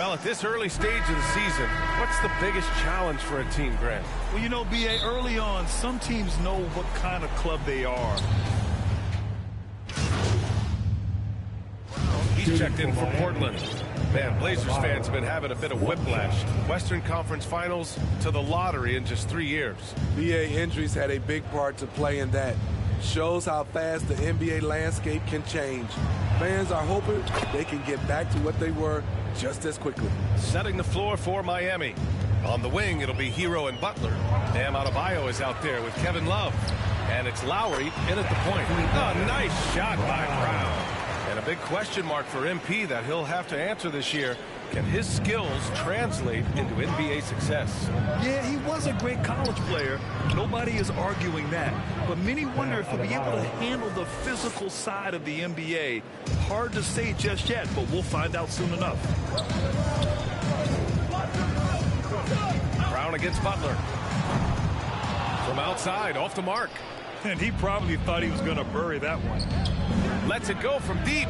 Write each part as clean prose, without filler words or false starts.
Well, at this early stage of the season, what's the biggest challenge for a team, Grant? Well, you know, B.A., early on, some teams know what kind of club they are. He's checked in for Portland. Man, Blazers fans have been having a bit of whiplash. Western Conference Finals to the lottery in just 3 years. BA injuries had a big part to play in that. Shows how fast the NBA landscape can change. Fans are hoping they can get back to what they were just as quickly. Setting the floor for Miami. On the wing, it'll be Hero and Butler. Bam Adebayo is out there with Kevin Love. And it's Lowry in at the point. Oh, nice shot by Brown. And a big question mark for MP that he'll have to answer this year. Can his skills translate into NBA success? Yeah, he was a great college player. Nobody is arguing that. But many wonder if he'll be able to handle the physical side of the NBA. Hard to say just yet, but we'll find out soon enough. Brown against Butler. From outside, off the mark. And he probably thought he was going to bury that one. Lets it go from deep.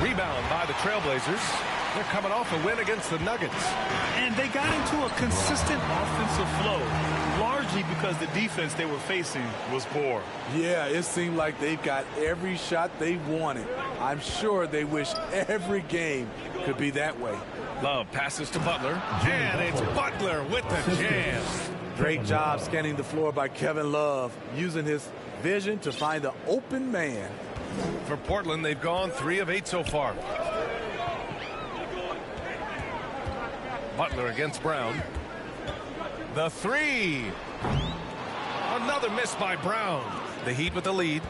Rebound by the Trailblazers. They're coming off a win against the Nuggets. And they got into a consistent offensive flow, largely because the defense they were facing was poor. Yeah, it seemed like they've got every shot they wanted. I'm sure they wish every game could be that way. Love passes to Butler. And it's Butler with the jam. Great job scanning the floor by Kevin Love, using his vision to find the open man. For Portland, they've gone 3 of 8 so far. Butler against Brown. The three. Another miss by Brown. The Heat with the lead.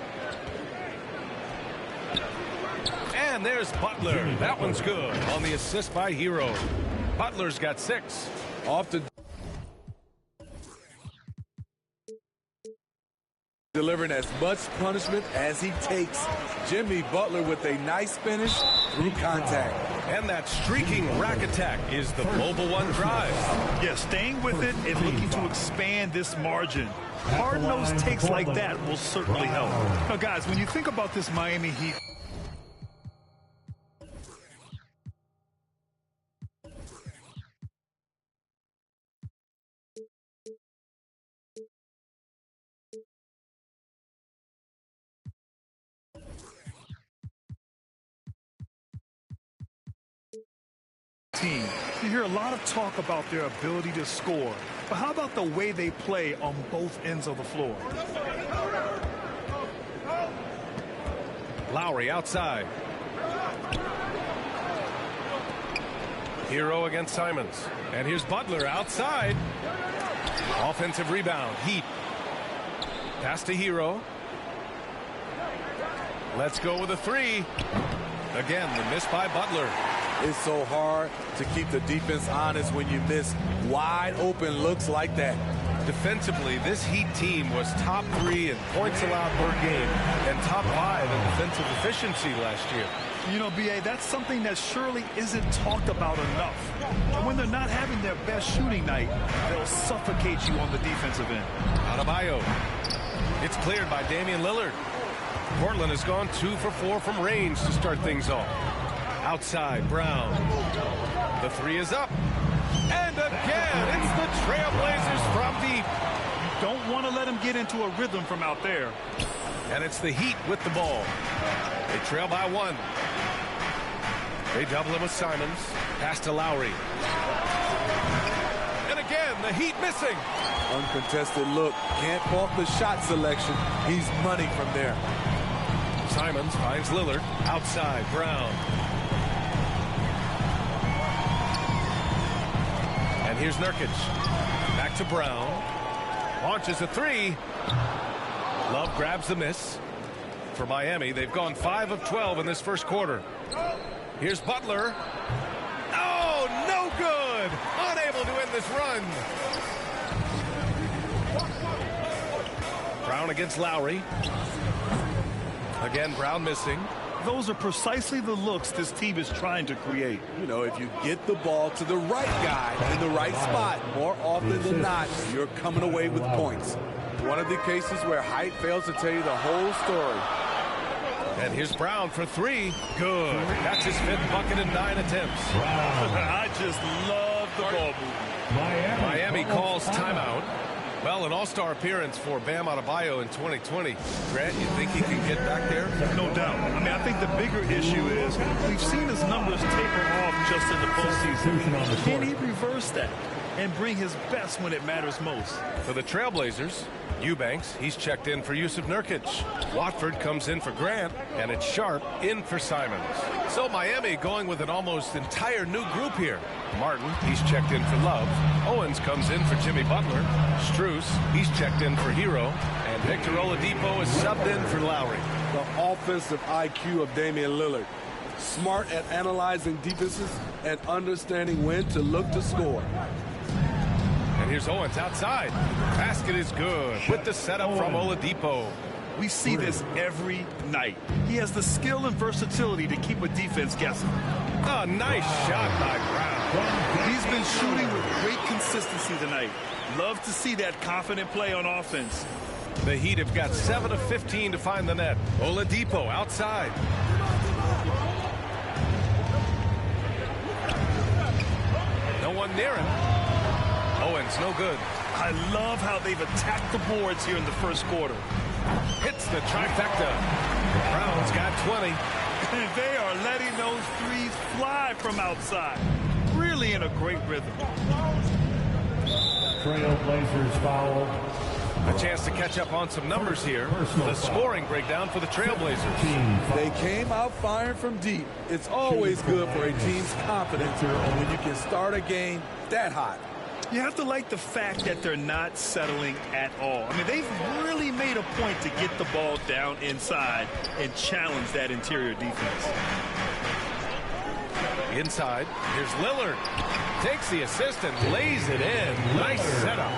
And there's Butler. That one's good on the assist by Hero. Butler's got 6. Often delivering as much punishment as he takes. Jimmy Butler with a nice finish through contact. And that streaking rack attack is the Mobile One drive. Yeah, staying with it and looking to expand this margin. Hard-nosed takes like that will certainly help. Now, guys, when you think about this Miami Heat, team. You hear a lot of talk about their ability to score, but how about the way they play on both ends of the floor? Lowry outside. Hero against Simons. And here's Butler outside. Offensive rebound. Heat. Pass to Hero. Let's go with a 3. Again, the miss by Butler. It's so hard to keep the defense honest when you miss wide open looks like that. Defensively, this Heat team was top 3 in points allowed per game and top 5 in defensive efficiency last year. You know, B.A., that's something that surely isn't talked about enough. And when they're not having their best shooting night, they'll suffocate you on the defensive end. Adebayo. It's cleared by Damian Lillard. Portland has gone 2 for 4 from range to start things off. Outside, Brown. The 3 is up. And again, it's the Trailblazers from deep. You don't want to let them get into a rhythm from out there. And it's the Heat with the ball. They trail by 1. They double him with Simons. Pass to Lowry. And again, the Heat missing. Uncontested look. Can't fault the shot selection. He's money from there. Simons finds Lillard. Outside, Brown. And here's Nurkic. Back to Brown. Launches a 3. Love grabs the miss. For Miami, they've gone 5 of 12 in this first quarter. Here's Butler. Oh, no good. Unable to end this run. Brown against Lowry. Again, Brown missing. Those are precisely the looks this team is trying to create. You know, if you get the ball to the right guy in the right spot, more often than not, you're coming away with points. One of the cases where height fails to tell you the whole story. And here's Brown for three. Good. That's his 5th bucket in 9 attempts. I just love the ball movement. Miami calls timeout. Well, an all-star appearance for Bam Adebayo in 2020. Grant, you think he can get back there? No doubt. I mean, I think the bigger issue is we've seen his numbers taper off just in the postseason. Can he reverse that and bring his best when it matters most? For the Trailblazers, Eubanks, he's checked in for Yusuf Nurkic. Watford comes in for Grant, and it's Sharp in for Simons. So Miami going with an almost entire new group here. Martin, he's checked in for Love. Owens comes in for Jimmy Butler. Strus, he's checked in for Hero. And Victor Oladipo is subbed in for Lowry. The offensive IQ of Damian Lillard. Smart at analyzing defenses and understanding when to look to score. And here's Owens outside. Basket is good with the setup from Oladipo. We see this every night. He has the skill and versatility to keep a defense guessing. A nice shot by Brown. He's been shooting with great consistency tonight. Love to see that confident play on offense. The Heat have got 7 of 15 to find the net. Oladipo outside. No one near him. Owens, no good. I love how they've attacked the boards here in the first quarter. Hits the trifecta. Brown's got 20. And they are letting those threes fly from outside. Really in a great rhythm. Trailblazers foul. A chance to catch up on some numbers here. The scoring breakdown for the Trailblazers. They came out firing from deep. It's always good for a team's confidence when you can start a game that hot. You have to like the fact that they're not settling at all. I mean, they've really made a point to get the ball down inside and challenge that interior defense. Inside, here's Lillard. Takes the assist and lays it in. Nice setup.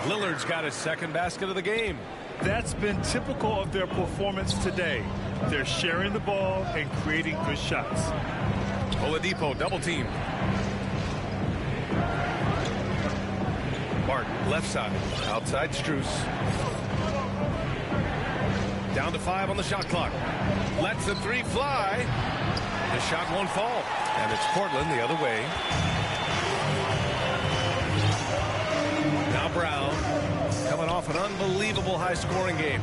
Lillard's got his 2nd basket of the game. That's been typical of their performance today. They're sharing the ball and creating good shots. Oladipo double team. Martin left side. Outside Strus. Down to 5 on the shot clock. Lets the 3 fly. The shot won't fall. And it's Portland the other way. Now Brown coming off an unbelievable high-scoring game.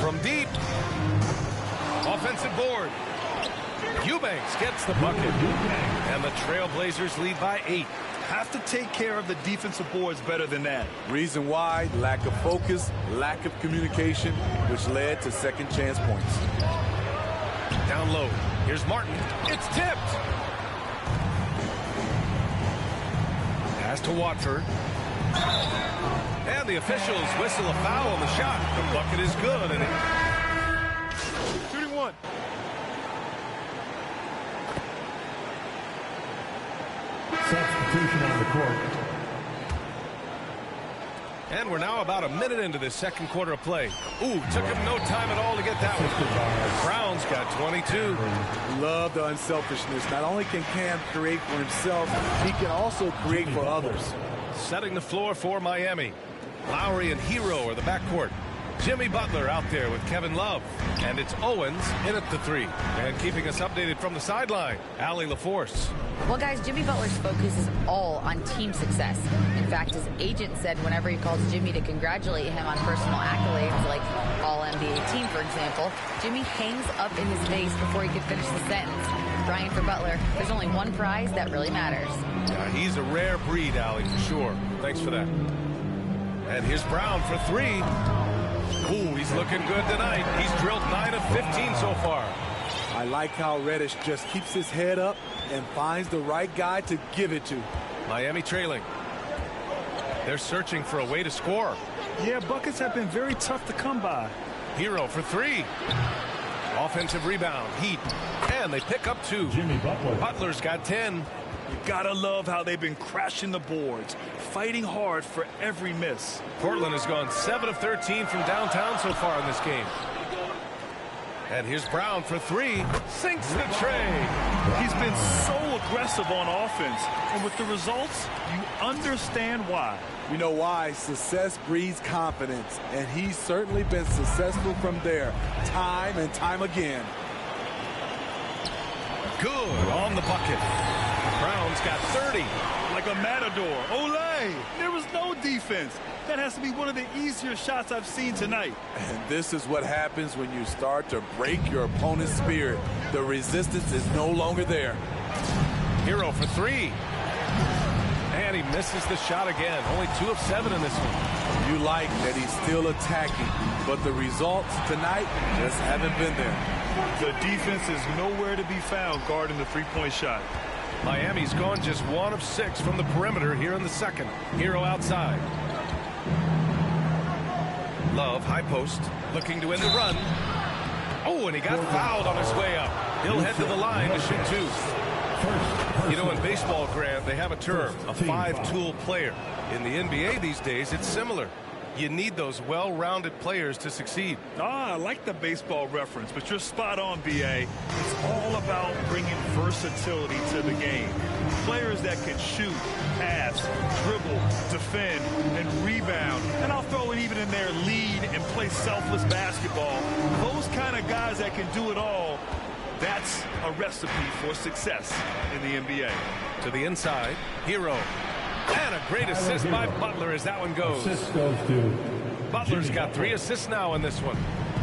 From deep. Offensive board. Eubanks gets the bucket. And the Trailblazers lead by 8. Have to take care of the defensive boards better than that. Reason why: lack of focus, lack of communication, which led to second chance points. Down low. Here's Martin. It's tipped. Pass to Watford. And the officials whistle a foul on the shot. The bucket is good. And Shooting one. Substitution on the court. And we're now about a minute into this second quarter of play. Ooh, took him no time at all to get that one. Brown's got 22. Love the unselfishness. Not only can Cam create for himself, he can also create for others. Setting the floor for Miami. Lowry and Hero are the backcourt. Jimmy Butler out there with Kevin Love. And it's Owens in at the 3. And keeping us updated from the sideline, Allie LaForce. Well, guys, Jimmy Butler's focus is all on team success. In fact, his agent said whenever he calls Jimmy to congratulate him on personal accolades, like All-NBA team, for example, Jimmy hangs up in his face before he can finish the sentence. Brian, for Butler, there's only one prize that really matters. Yeah, he's a rare breed, Allie, for sure. Thanks for that. And here's Brown for 3. Ooh, he's looking good tonight. He's drilled 9 of 15 so far. I like how Reddish just keeps his head up and finds the right guy to give it to. Miami trailing. They're searching for a way to score. Yeah, buckets have been very tough to come by. Hero for 3. Offensive rebound. Heat. And they pick up 2. Jimmy Butler. Butler's got 10. You gotta love how they've been crashing the boards, fighting hard for every miss. Portland has gone 7 of 13 from downtown so far in this game. And here's Brown for three. Sinks the tray. He's been so aggressive on offense. And with the results, you understand why. You know why? Success breeds confidence. And he's certainly been successful from there, time and time again. Good on the bucket. Brown's got 30. Like a matador. Olay! There was no defense. That has to be one of the easier shots I've seen tonight. And this is what happens when you start to break your opponent's spirit. The resistance is no longer there. Hero for three. And he misses the shot again. Only 2 of 7 in this one. You like that he's still attacking, but the results tonight just haven't been there. The defense is nowhere to be found guarding the three-point shot. Miami's gone just 1 of 6 from the perimeter here in the second. Hero outside. Love, high post, looking to end the run. Oh, and he got fouled on his way up. He'll head to the line to shoot 2. You know, in baseball, Grant, they have a term, a 5-tool player. In the NBA these days, it's similar. You need those well-rounded players to succeed. I like the baseball reference, but you're spot on, B.A. It's all about bringing versatility to the game. Players that can shoot, pass, dribble, defend, and rebound. And I'll throw it even in there, lead and play selfless basketball. Those kind of guys that can do it all, that's a recipe for success in the NBA. To the inside, Hero. And a great assist by Butler as that one goes. Assist goes to Butler's got 3 assists now in this one.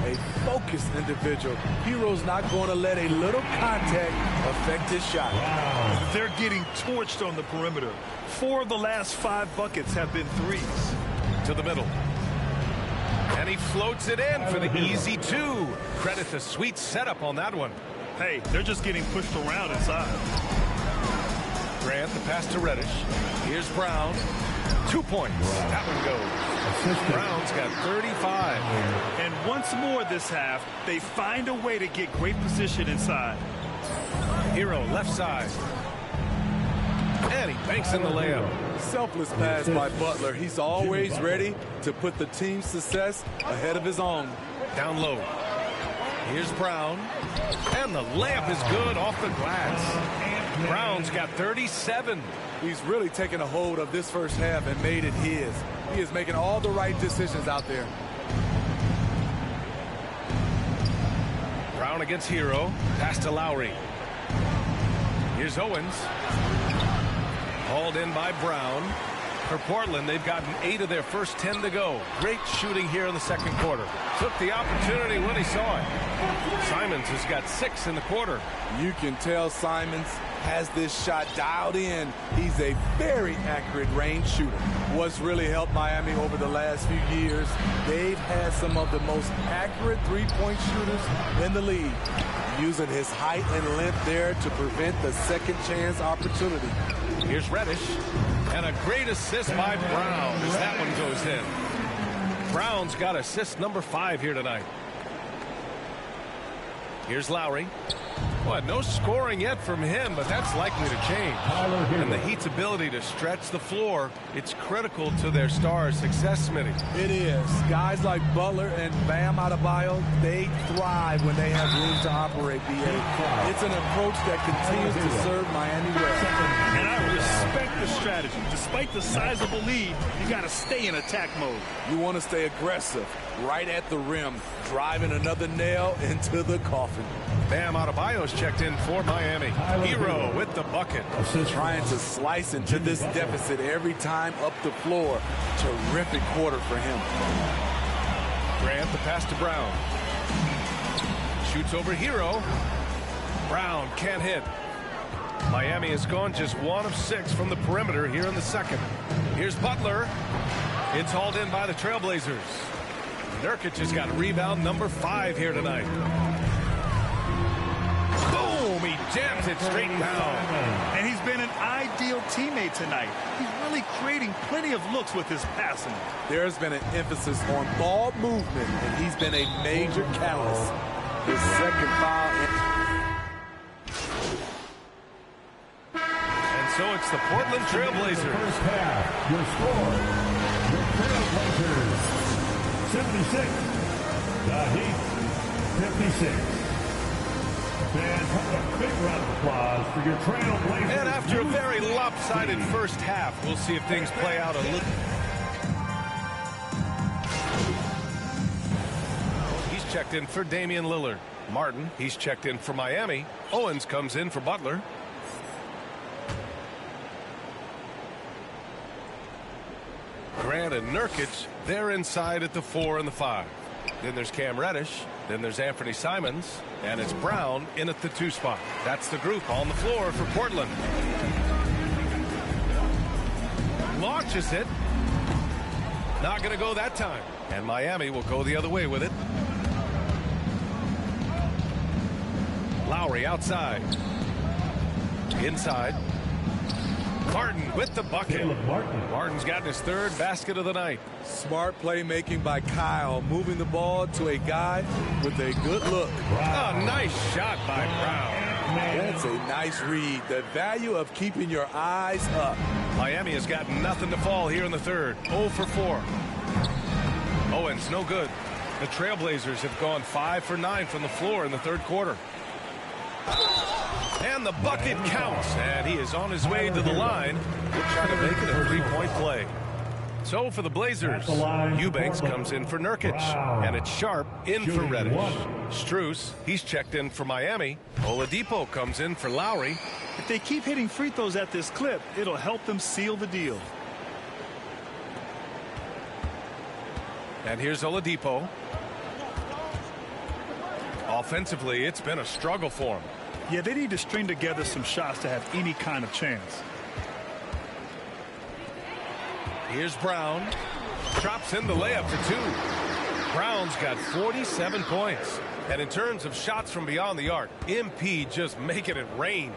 A focused individual. Hero's not going to let a little contact affect his shot. Wow. They're getting torched on the perimeter. 4 of the last 5 buckets have been threes. To the middle. And he floats it in for the easy 2. Credit the sweet setup on that one. Hey, they're just getting pushed around inside. Grant, the pass to Reddish. Here's Brown. 2 points. That one goes. Brown's got 35. And once more this half, they find a way to get great position inside. Hero, left side. And he banks in the layup. Selfless pass by Butler. He's always ready to put the team's success ahead of his own. Down low. Here's Brown. And the layup is good off the glass. Brown's got 37. He's really taken a hold of this first half and made it his. He is making all the right decisions out there. Brown against Hero. Pass to Lowry. Here's Owens. Hauled in by Brown. For Portland, they've gotten 8 of their first 10 to go. Great shooting here in the second quarter. Took the opportunity when he saw it. Simons has got 6 in the quarter. You can tell Simons has this shot dialed in. He's a very accurate range shooter. What's really helped Miami over the last few years, they've had some of the most accurate three-point shooters in the league, using his height and length there to prevent the second chance opportunity. Here's Reddish. And a great assist by Brown as that one goes in. Brown's got assist number 5 here tonight. Here's Lowry. Well, no scoring yet from him, but that's likely to change. And the Heat's ability to stretch the floor, it's critical to their stars' success, Smitty. It is. Guys like Butler and Bam Adebayo, they thrive when they have room to operate, B.A. It's an approach that continues to serve Miami well. And I respect the strategy. Despite the sizable lead, you got to stay in attack mode. You want to stay aggressive, right at the rim, driving another nail into the coffin. Bam Adebayo's checked in for Miami. Hero with the bucket. Trying to slice into this deficit every time up the floor. Terrific quarter for him. Grant, the pass to Brown. Shoots over Hero. Brown can't hit. Miami has gone just 1 of 6 from the perimeter here in the second. Here's Butler. It's hauled in by the Trailblazers. Nurkic has got rebound number 5 here tonight. Boom! He jams it straight down. And he's been an ideal teammate tonight. He's really creating plenty of looks with his passing. There's been an emphasis on ball movement, and he's been a major catalyst. His second foul. So it's the Portland Trailblazers. First half, your score, the Trailblazers, 76. The Heat, 56. Fans, a big round of applause for your Trailblazers. And after a very lopsided first half, we'll see if things play out a little. He's checked in for Damian Lillard. Martin, he's checked in for Miami. Owens comes in for Butler. Grant and Nurkic, they're inside at the 4 and the 5. Then there's Cam Reddish. Then there's Anthony Simons. And it's Brown in at the 2 spot. That's the group on the floor for Portland. Launches it. Not going to go that time. And Miami will go the other way with it. Lowry outside. Inside. Martin with the bucket. Martin's gotten his 3rd basket of the night. Smart playmaking by Kyle, moving the ball to a guy with a good look. A nice shot by Brown. That's a nice read. The value of keeping your eyes up. Miami has got nothing to fall here in the 3rd. 0 for 4. Owens, no good. The Trailblazers have gone 5 for 9 from the floor in the 3rd quarter. And the bucket counts, and he is on his way to the line. We'll try to make it a 3-point play. So for the Blazers, Eubanks comes in for Nurkic, and it's Sharp in for Reddish. Strus, he's checked in for Miami. Oladipo comes in for Lowry. If they keep hitting free throws at this clip, it'll help them seal the deal. And here's Oladipo. Offensively, it's been a struggle for him. Yeah, they need to string together some shots to have any kind of chance. Here's Brown. Drops in the layup for 2. Brown's got 47 points. And in terms of shots from beyond the arc, MP just making it rain.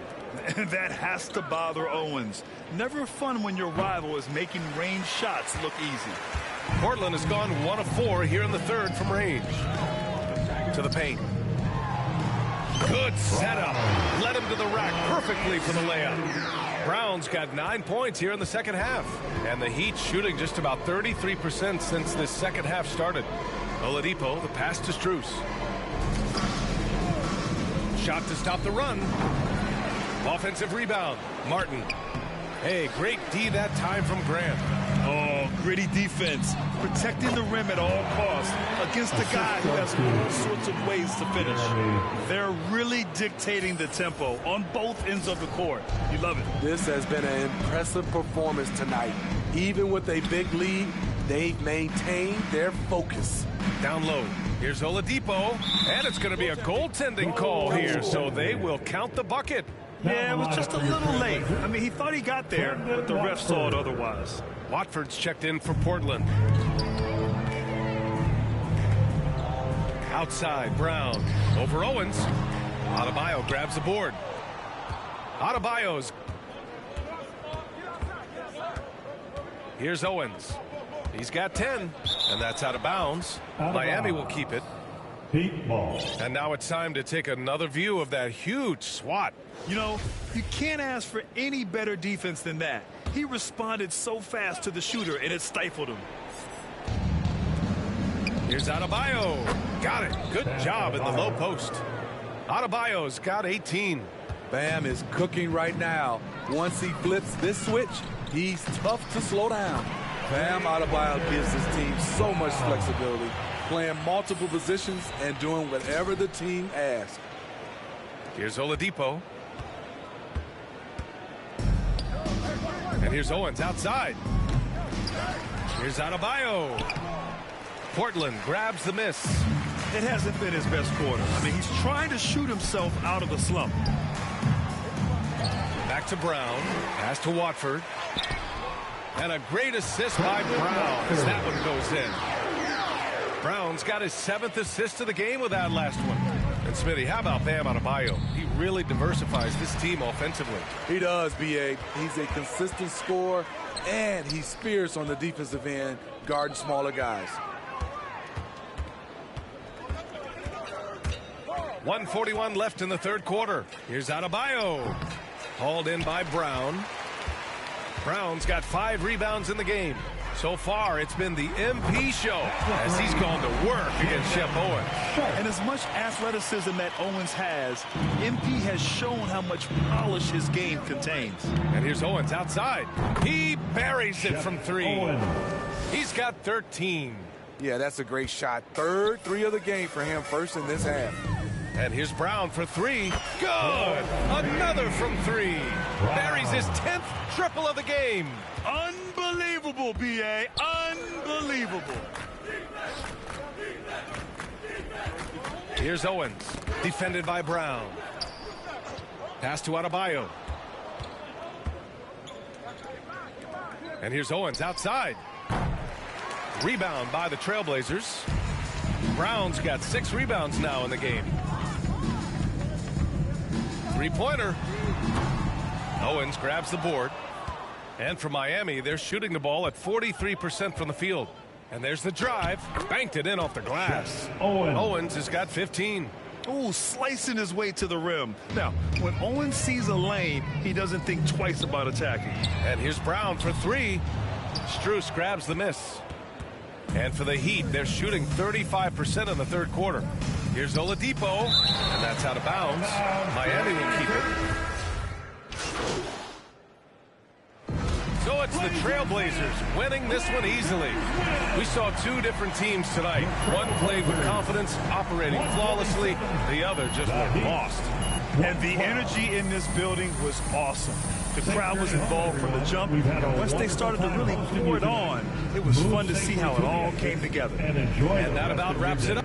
That has to bother Owens. Never fun when your rival is making range shots look easy. Portland has gone 1 of 4 here in the 3rd from range. To the paint. Good setup. Led him to the rack perfectly for the layup. Brown's got 9 points here in the 2nd half. And the Heat shooting just about 33% since this 2nd half started. Oladipo, the pass to Strus. Shot to stop the run. Offensive rebound. Martin. Hey, great D that time from Grant. Oh, gritty defense. Protecting the rim at all costs against a guy who has all sorts of ways to finish. They're really dictating the tempo on both ends of the court. You love it. This has been an impressive performance tonight. Even with a big lead, they've maintained their focus. Down low. Here's Oladipo. And it's going to be a goaltending call here, so they will count the bucket. Yeah, it was just a little late. I mean, he thought he got there, but the ref saw it otherwise. Watford's checked in for Portland. Outside, Brown. Over Owens. Adebayo grabs the board. Adebayo's. Here's Owens. He's got 10, and that's out of bounds. Miami will keep it. Heat ball. And now it's time to take another view of that huge swat. You know, you can't ask for any better defense than that. He responded so fast to the shooter, and it stifled him. Here's Adebayo. Got it. Good job in the low post. Adebayo's got 18. Bam is cooking right now. Once he flips this switch, he's tough to slow down. Bam Adebayo gives his team so much flexibility, playing multiple positions and doing whatever the team asks. Here's Oladipo. And here's Owens outside. Here's Adebayo. Portland grabs the miss. It hasn't been his best quarter. I mean, he's trying to shoot himself out of the slump. Back to Brown. Pass to Watford. And a great assist by Brown as that one goes in. Brown's got his 7th assist of the game with that last one. And Smitty, how about Bam Adebayo? He really diversifies this team offensively. He does, B.A. He's a consistent scorer, and he's fierce on the defensive end, guarding smaller guys. 1:41 left in the 3rd quarter. Here's Adebayo. Hauled in by Brown. Brown's got 5 rebounds in the game. So far, it's been the MP show as he's gone to work against Shep Owens. And as much athleticism that Owens has, MP has shown how much polish his game contains. And here's Owens outside. He buries it from 3. He's got 13. Yeah, that's a great shot. Third 3 of the game for him, first in this half. And here's Brown for 3. Good! Another from 3. Buries his 10th triple of the game. Unbelievable, B.A. Unbelievable. Here's Owens, defended by Brown. Pass to Adebayo. And here's Owens outside. Rebound by the Trailblazers. Brown's got 6 rebounds now in the game. 3-pointer. Owens grabs the board. And for Miami, they're shooting the ball at 43% from the field. And there's the drive. Banked it in off the glass. Owens has got 15. Ooh, slicing his way to the rim. Now, when Owens sees a lane, he doesn't think twice about attacking. And here's Brown for 3. Strus grabs the miss. And for the Heat, they're shooting 35% in the third quarter. Here's Oladipo, and that's out of bounds. Miami will keep it. So it's the Trailblazers winning this one easily. We saw 2 different teams tonight. One played with confidence, operating flawlessly. The other just looked lost. And the energy in this building was awesome. The crowd was involved from the jump. And once they started to really pour it on, it was fun to see how it all came together. And that about wraps it up.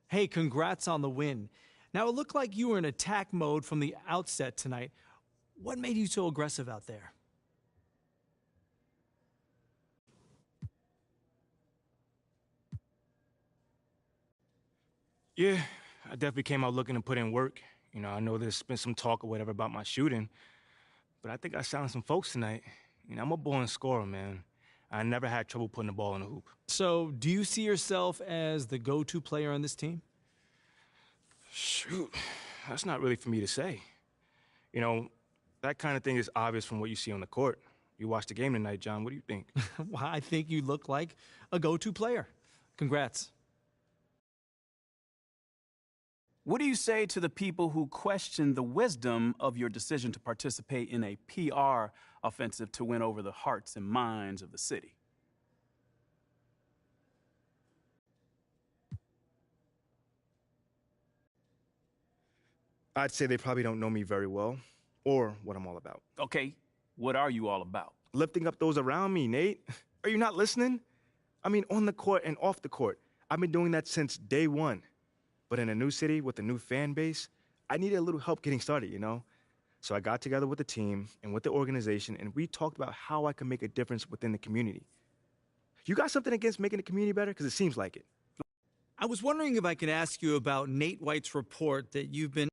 Hey, congrats on the win. Now, it looked like you were in attack mode from the outset tonight. What made you so aggressive out there? Yeah, I definitely came out looking to put in work. You know, I know there's been some talk or whatever about my shooting, but I think I silenced some folks tonight. You know, I'm a born scorer, man. I never had trouble putting the ball in the hoop. So, do you see yourself as the go-to player on this team? Shoot, that's not really for me to say. You know, that kind of thing is obvious from what you see on the court. You watched the game tonight, John. What do you think? Well, I think you look like a go-to player. Congrats. What do you say to the people who question the wisdom of your decision to participate in a PR offensive to win over the hearts and minds of the city? I'd say they probably don't know me very well or what I'm all about. Okay, what are you all about? Lifting up those around me, Nate. Are you not listening? I mean, on the court and off the court. I've been doing that since day one. But in a new city with a new fan base, I needed a little help getting started, you know? So I got together with the team and with the organization, and we talked about how I can make a difference within the community. You got something against making the community better? Because it seems like it. I was wondering if I could ask you about Nate White's report that you've been...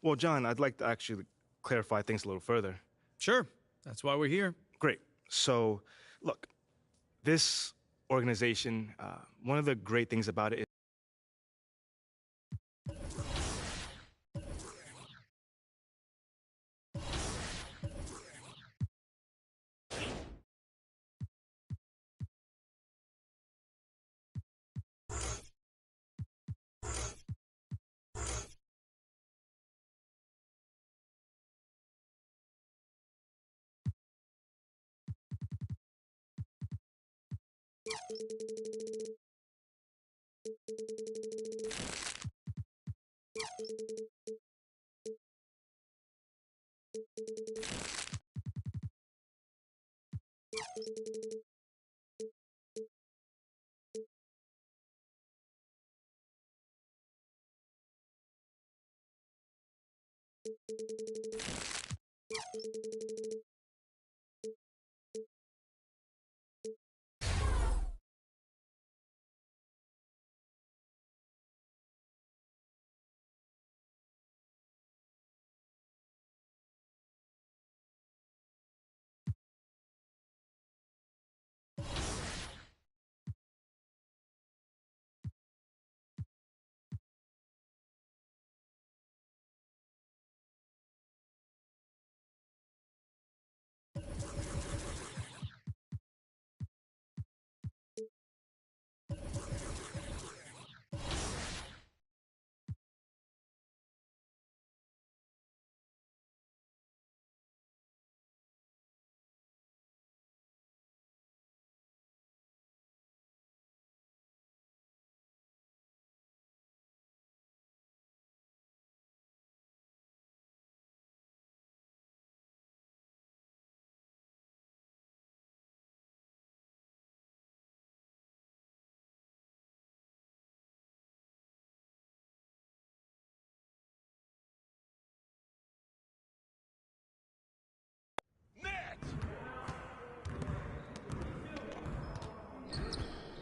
Well, John, I'd like to actually clarify things a little further. Sure, that's why we're here. Great. So, look, this organization, one of the great things about it is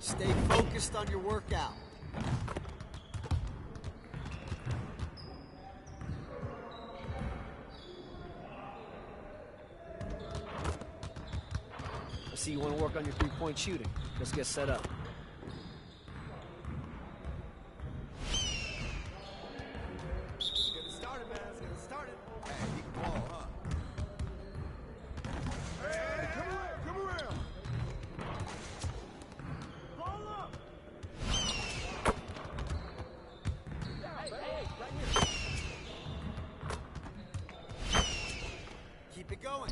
Stay focused on your workout. I see you want to work on your three-point shooting. Let's get set up. Keep it going.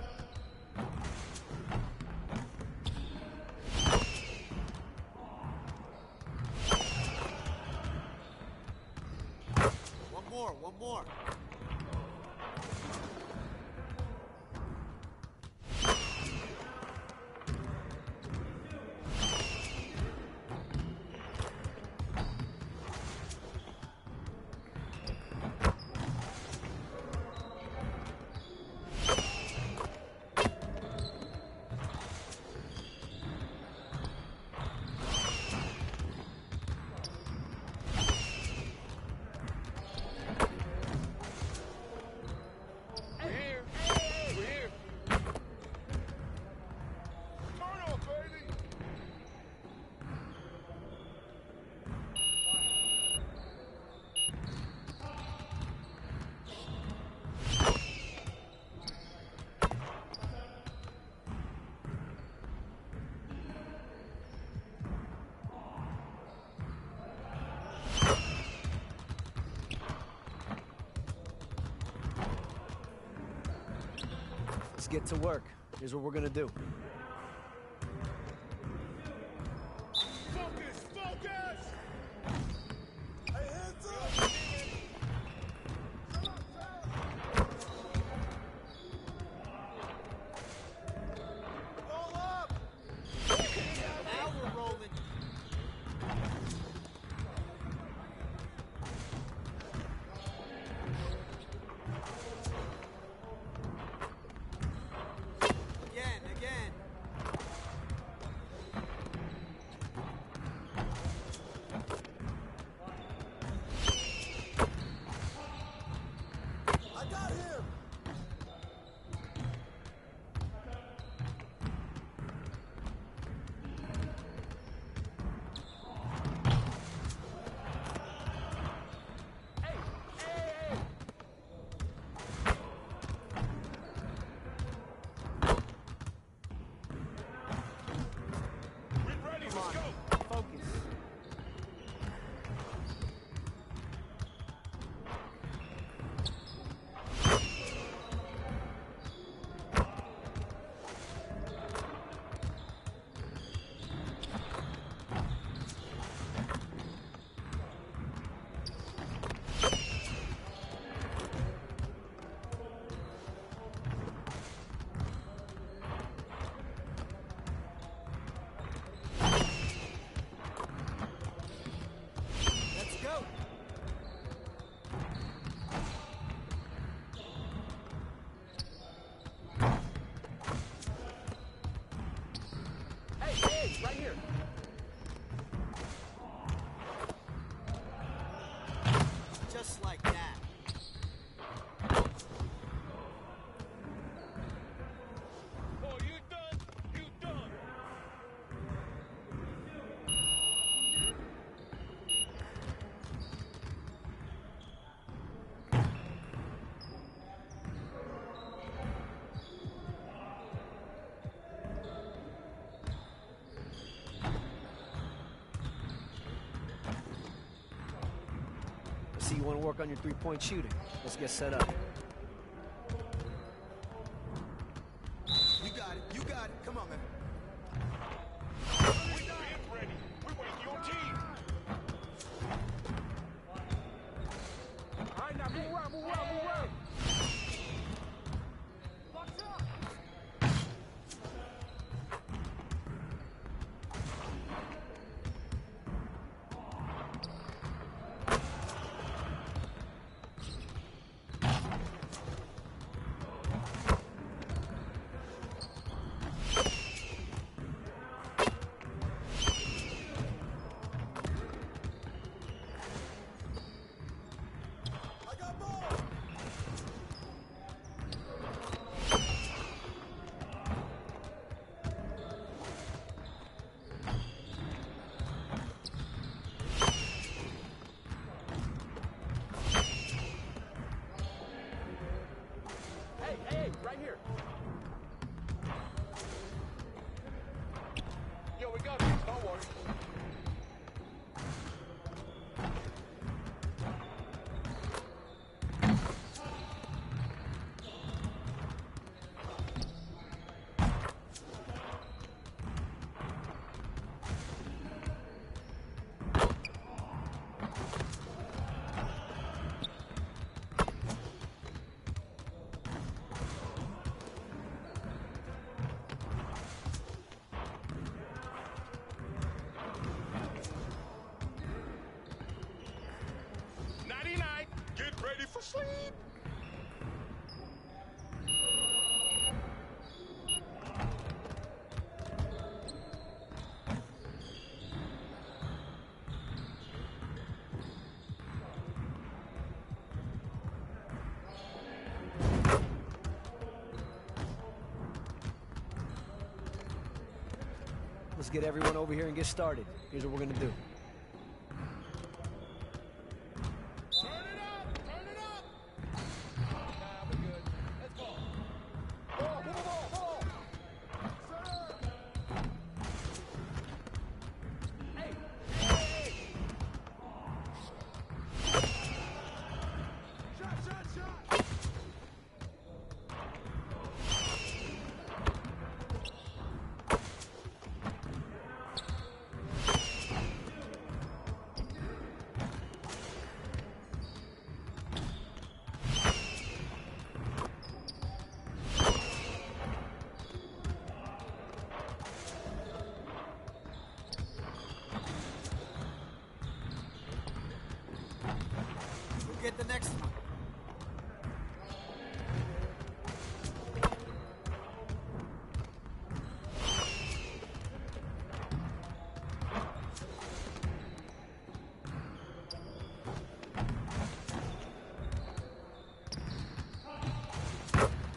One more. Let's get to work. Here's what we're gonna do. Focus! Hey, hands up! Roll up! Now we're rolling. Again. see you want to work on your three-point shooting. Let's get set up. You got it. You got it. Come on, man. Ready. We're waiting on team. All right, now move around, move around, move around. Hey, right here. Yo, we got this. Don't worry. Nighty-night. Get ready for sleep. Let's get everyone over here and get started. Here's what we're gonna do. Turn it up. Turn it up. Nah, we're good. Let's go. Ball, move the ball, ball. Sir. Hey. Hey. Shot, shot, shot. Get the next one.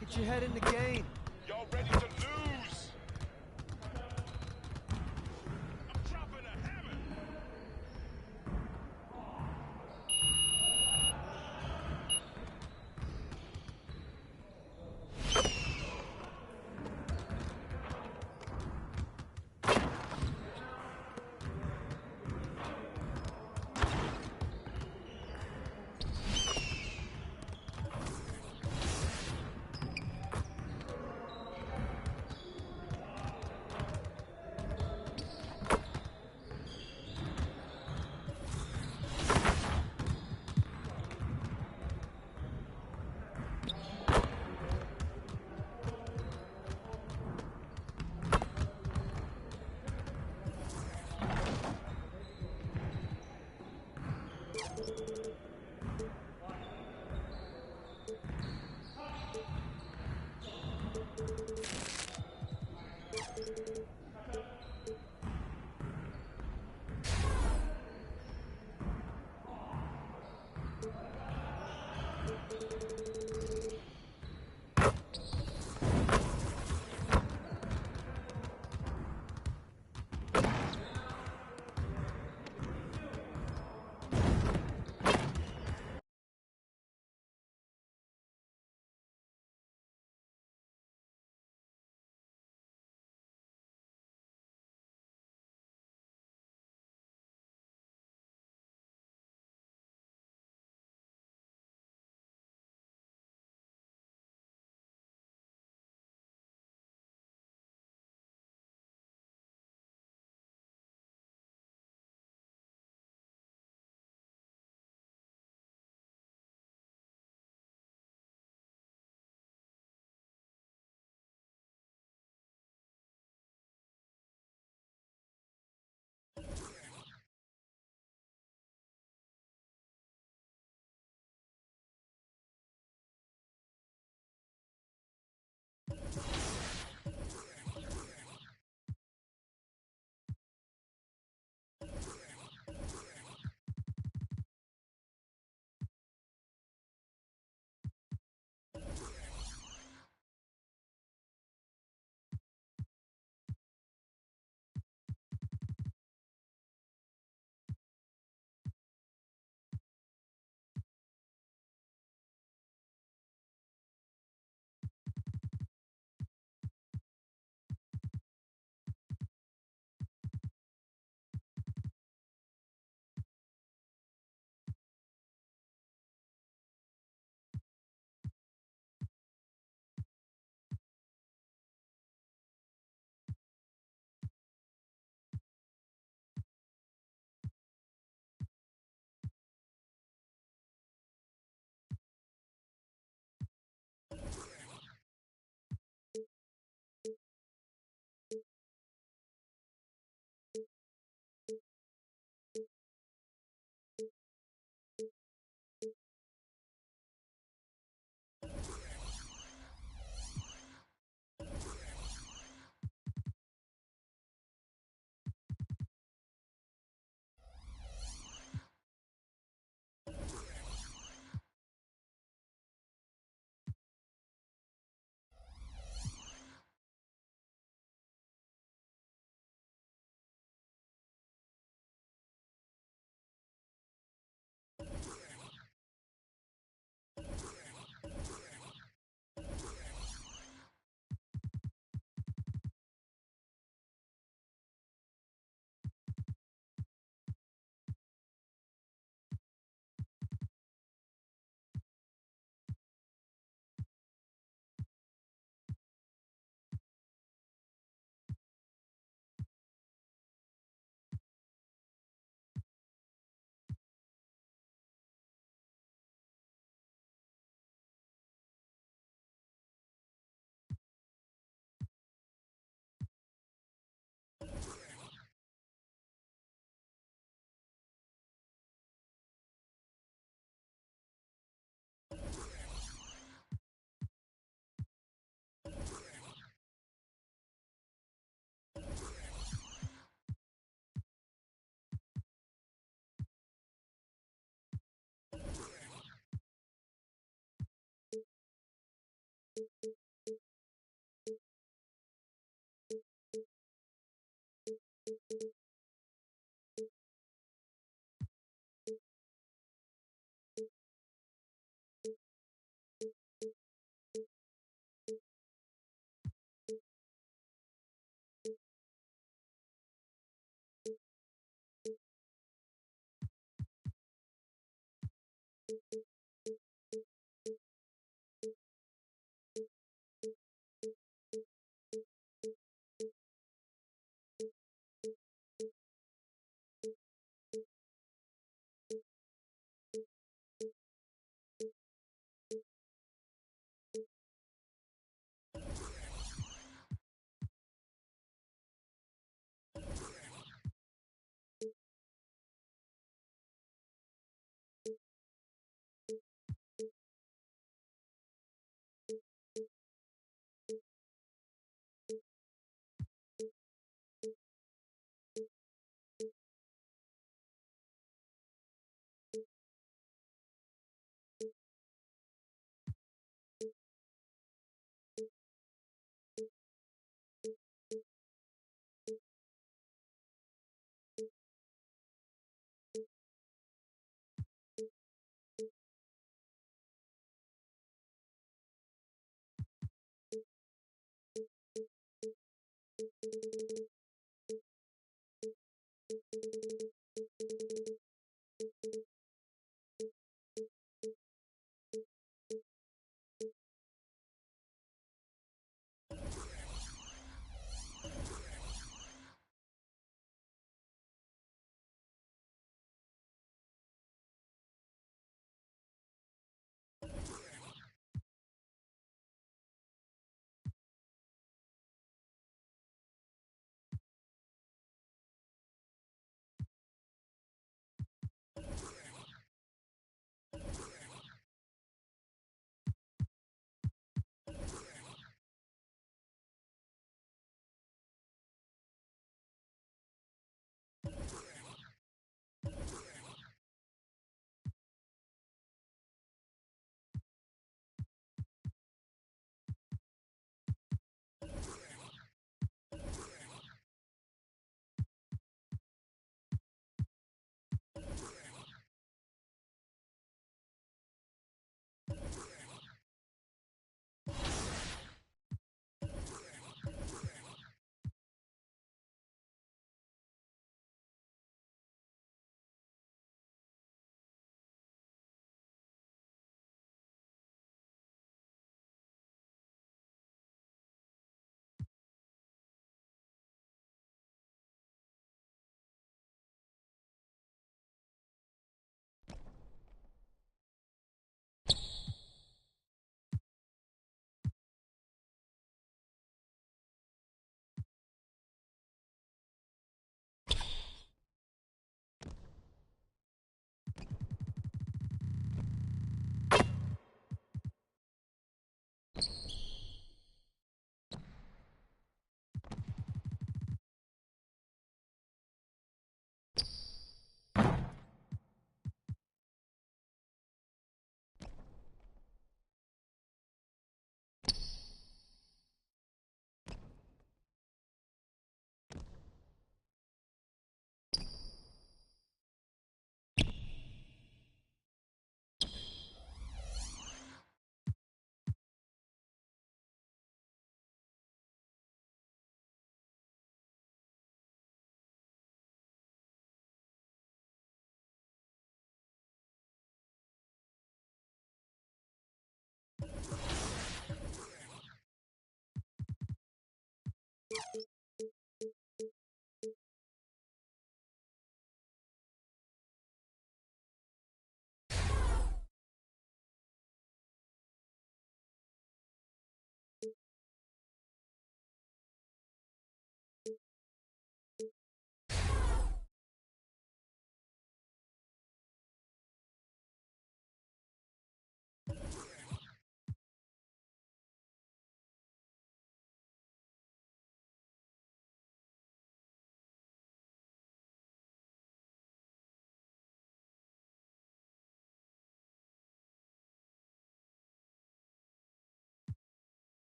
Get your head in the game. Y'all ready to lose? I'm dropping a hammer.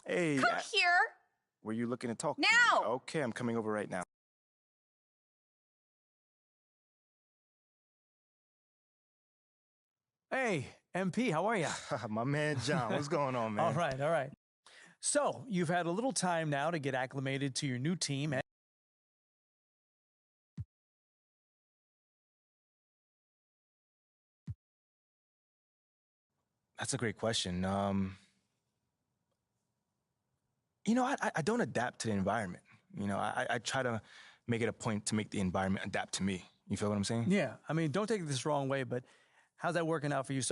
Hey. Come here. Were you looking to talk? Now. To me? Okay, I'm coming over right now. Hey, MP, how are you? My man John, what's going on, man? All right, all right. So, you've had a little time now to get acclimated to your new team. That's a great question. You know, I don't adapt to the environment. You know, I try to make it a point to make the environment adapt to me. You feel what I'm saying? Yeah, I mean, don't take this the wrong way, but how's that working out for you?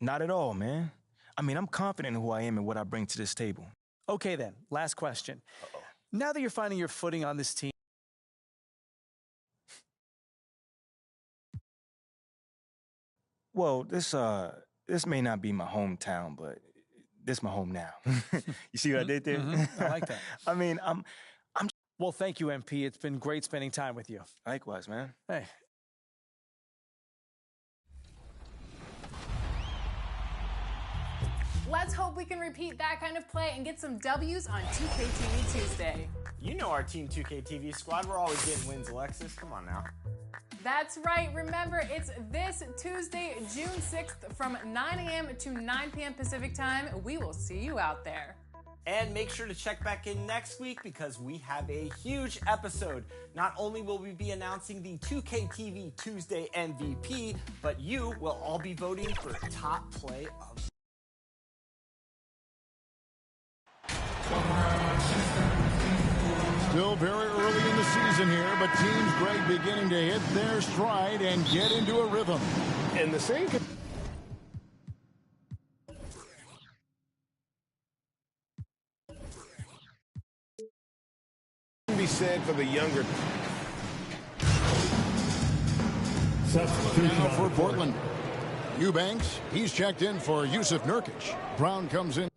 Not at all, man. I mean, I'm confident in who I am and what I bring to this table. Okay, then, last question. Uh-oh. Now that you're finding your footing on this team, Well, this may not be my hometown, but this my home now. You see what I did there? I like that. I mean, Well, thank you, MP. It's been great spending time with you. likewise, man. Hey. Let's hope we can repeat that kind of play and get some W's on 2KTV Tuesday. You know our Team 2KTV squad. We're always getting wins, Alexis. Come on now. That's right. Remember, it's this Tuesday, June 6th from 9 a.m. to 9 p.m. Pacific time. We will see you out there. And make sure to check back in next week because we have a huge episode. Not only will we be announcing the 2KTV Tuesday MVP, but you will all be voting for top play of Still very early in the season here, but Teams Greg beginning to hit their stride and get into a rhythm. And the same can be said for the younger. Substitution Now for Portland. Eubanks, he's checked in for Yusuf Nurkic. Brown comes in.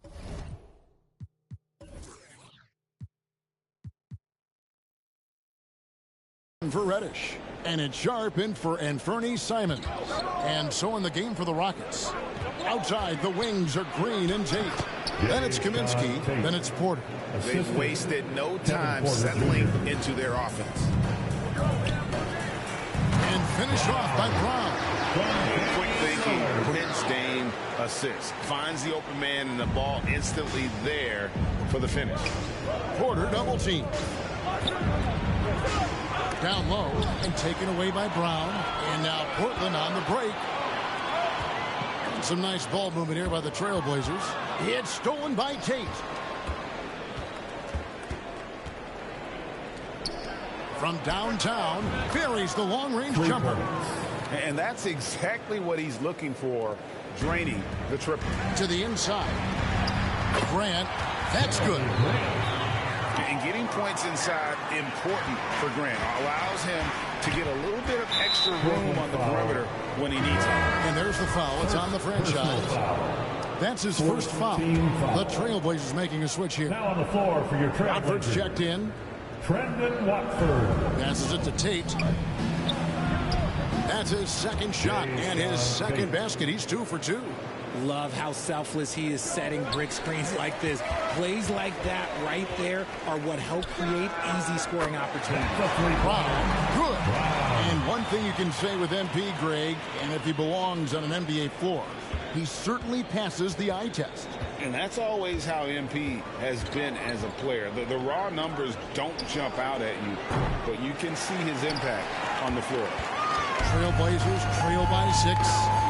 For Reddish, and it's Sharp in for Anferny Simon. And so in the game for the Rockets. Outside, the wings are Green and Tate. Then it's Kaminsky, then it's Porter. They've wasted no time settling into their offense. And finished off by Brown. Quick thinking, pinch Dame assist. Finds the open man and the ball instantly there for the finish. Porter double team. Down low and taken away by Brown. And now Portland on the break. Some nice ball movement here by the Trailblazers. It's stolen by Tate. From downtown, buries the long-range jumper. And that's exactly what he's looking for, draining the triple. To the inside. Grant, that's good. And getting points inside, important for Grant. Allows him to get a little bit of extra room on the perimeter when he needs it. And there's the foul. It's on the franchise. That's his first foul. The Trailblazers making a switch here. Now on the floor for your Watford's Trailblazers. checked in. Trendon Watford. Passes it to Tate. That's his second shot and his second basket. He's 2 for 2. Love how selfless he is setting brick screens like this. Plays like that right there are what help create easy scoring opportunities. Wow, good. And one thing you can say with MP, Greg, and if he belongs on an NBA floor, he certainly passes the eye test. And that's always how MP has been as a player. The raw numbers don't jump out at you, but you can see his impact on the floor. Trailblazers trail by 6.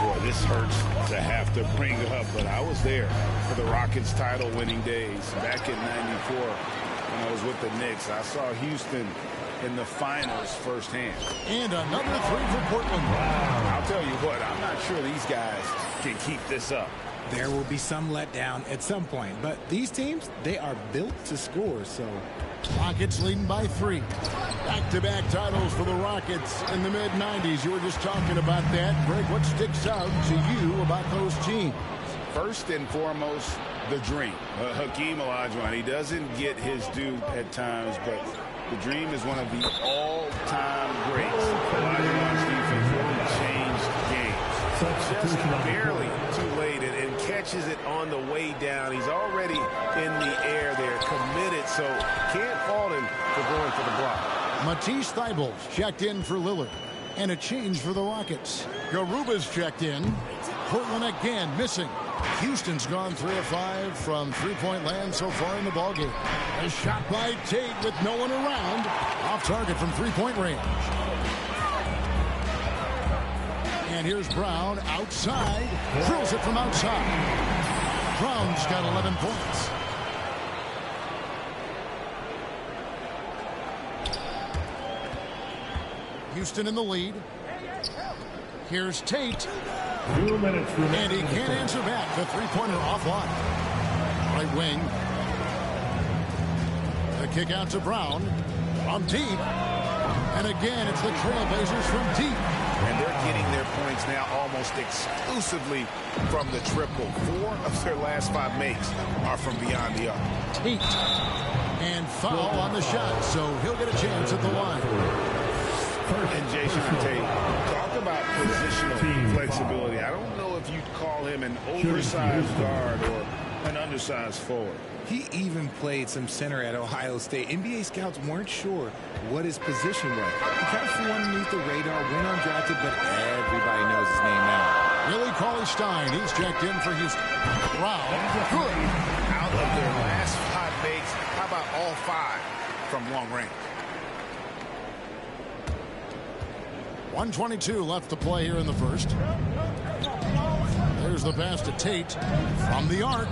Boy, this hurts to have to bring up, but I was there for the Rockets title-winning days back in '94 when I was with the Knicks. I saw Houston in the finals firsthand. And another 3 for Portland. I'll tell you what, I'm not sure these guys can keep this up. There will be some letdown at some point, but these teams, they are built to score, so... Rockets leading by 3. Back-to-back titles for the Rockets in the mid-90s. You were just talking about that. Greg, what sticks out to you about those teams? First and foremost, the dream. Hakeem Olajuwon, he doesn't get his due at times, but the dream is one of the all-time greats. Olajuwon's defense really changed games. Just barely too late and catch catches it on the way down. He's already in the air there, committed, so can't fault him for going for the block. Matisse Thybulle's checked in for Lillard. And a change for the Rockets. Garuba's checked in. Portland again missing. Houston's gone 3 of 5 from three-point land so far in the ballgame. A shot by Tate with no one around. Off target from three-point range. And here's Brown outside. Drills it from outside. Brown's got 11 points. Houston in the lead. Here's Tate. 2 minutes remaining. And he can't answer back. The three-pointer offline. Right wing. The kick out to Brown. From deep. And again, it's the Trailblazers from deep. And they're getting their points now almost exclusively from the triple. 4 of their last 5 makes are from beyond the arc. Tate. And foul on the shot, so he'll get a chance at the line. And Jason Tate, talk about positional flexibility. I don't know if you'd call him an oversized guard or an undersized forward. He even played some center at Ohio State. NBA scouts weren't sure what his position was. He kind of flew underneath the radar, went undrafted, but everybody knows his name now. Willie Cauley-Stein, he's checked in for Houston. Brown, good. Out of their last 5 makes, how about all 5 from long range? 1:22 left to play here in the first. There's the pass to Tate from the arc.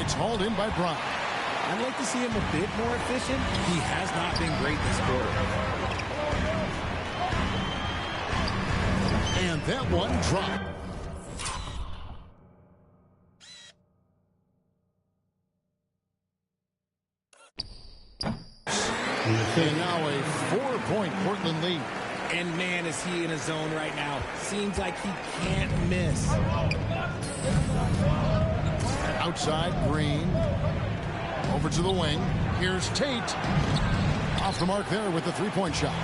It's hauled in by Brown. I'd like to see him a bit more efficient. He has not been great this quarter. And that one dropped. And now a 4-point Portland lead. And man, is he in a zone right now. Seems like he can't miss. Outside, Green. Over to the wing. Here's Tate. Off the mark there with the three-point shot.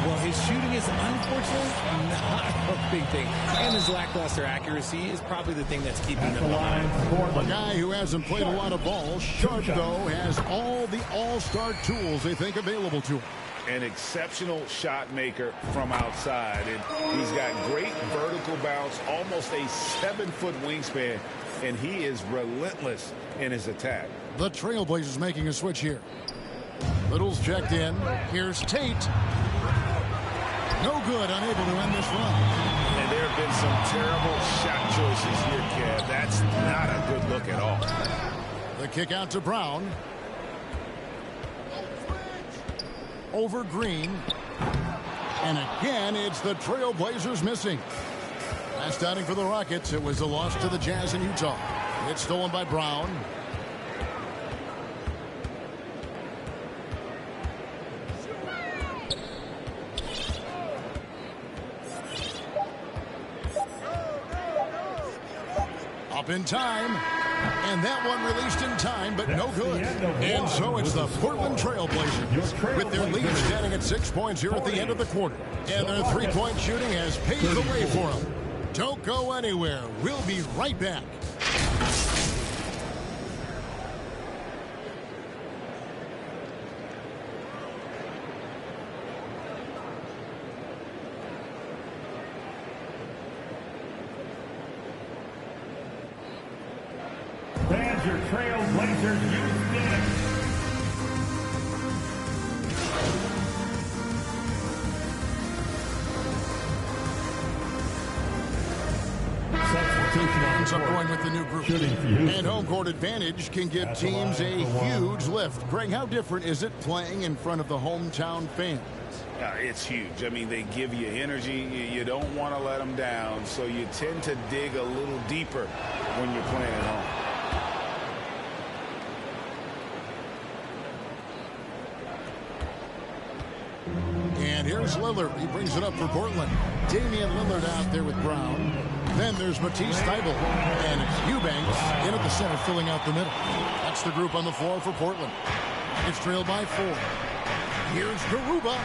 Well, his shooting is unfortunately not a big thing. And his lackluster accuracy is probably the thing that's keeping them alive. A guy who hasn't played a lot of ball, Sharp, though, has all the all-star tools they think available to him. An exceptional shot maker from outside. And he's got great vertical bounce, almost a 7-foot wingspan, and he is relentless in his attack. The Trailblazers making a switch here. Little's checked in. Here's Tate. No good, unable to end this run. And there have been some terrible shot choices here, Kev. That's not a good look at all. The kick out to Brown. Over Green. And again, it's the Trailblazers missing. Last outing for the Rockets, it was a loss to the Jazz in Utah. It's stolen by Brown. Up in time. And that one released in time, but no good. And so it's the Portland Trailblazers with their lead standing at 6 points here at the end of the quarter. And their three-point shooting has paved the way for them. Don't go anywhere. We'll be right back. Fans, your Trailblazers Houston. Ends up going with the new group. And home court advantage can give teams a huge lift. Greg, how different is it playing in front of the hometown fans? It's huge. I mean, they give you energy. You don't want to let them down, so you tend to dig a little deeper when you're playing at home. And here's Lillard. He brings it up for Portland. Damian Lillard out there with Brown. Then there's Matisse Thybulle. And it's Eubanks in at the center, filling out the middle. That's the group on the floor for Portland. It's trailed by 4. Here's Garuba.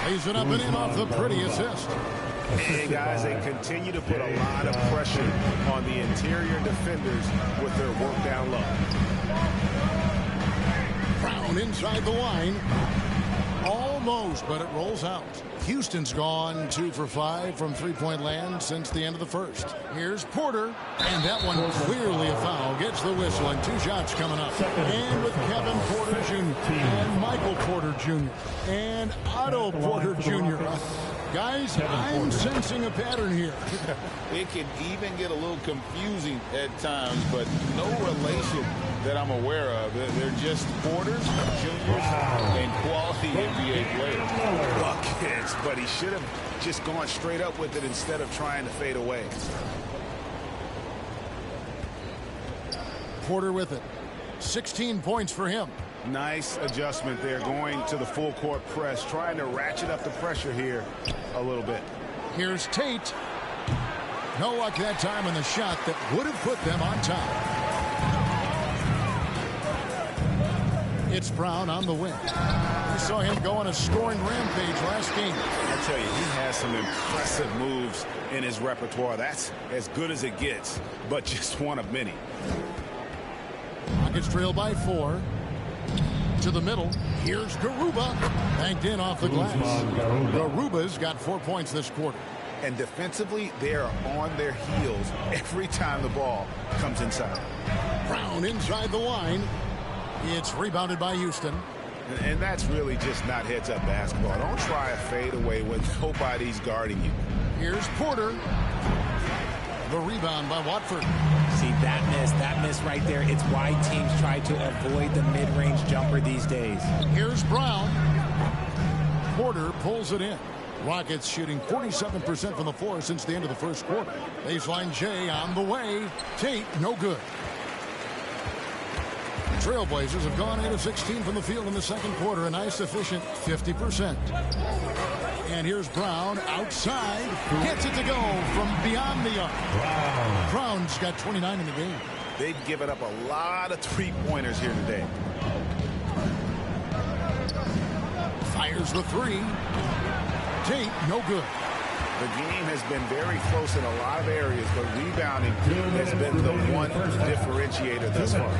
Lays it up and in off the pretty assist. And guys, they continue to put a lot of pressure on the interior defenders with their work down low. Brown inside the line. Almost, but it rolls out. Houston's gone 2 for 5 from three-point land since the end of the first. Here's Porter, and that one clearly a foul. Gets the whistle, and 2 shots coming up. And with Kevin Porter Jr. and Michael Porter Jr. and Otto Porter Jr. Guys, I'm sensing a pattern here. It can even get a little confusing at times, but no relation that I'm aware of. They're just Porters, juniors, and quality NBA players. Buckets, but he should have just gone straight up with it instead of trying to fade away. Porter with it. 16 points for him. Nice adjustment there, going to the full court press, trying to ratchet up the pressure here a little bit. Here's Tate. No luck that time in the shot that would have put them on top. It's Brown on the wing. We saw him go on a scoring rampage last game. I tell you, he has some impressive moves in his repertoire. That's as good as it gets, but just one of many. Rockets trail by 4. To the middle. Here's Garuba. Banked in off the glass. Garuba's got 4 points this quarter. And defensively, they are on their heels every time the ball comes inside. Brown inside the line. It's rebounded by Houston. And that's really just not heads-up basketball. Don't try a fade away when nobody's guarding you. Here's Porter. The rebound by Watford. See, that miss right there. It's why teams try to avoid the mid-range jumper these days. Here's Brown. Porter pulls it in. Rockets shooting 47% from the floor since the end of the first quarter. Baseline J on the way. Tate, no good. Trailblazers have gone 8 of 16 from the field in the second quarter. A nice efficient 50%. And here's Brown outside. Gets it to go from beyond the arc. Brown's got 29 in the game. They've given up a lot of three-pointers here today. Fires the 3. Tate, no good. The game has been very close in a lot of areas, but rebounding has been the one differentiator thus far.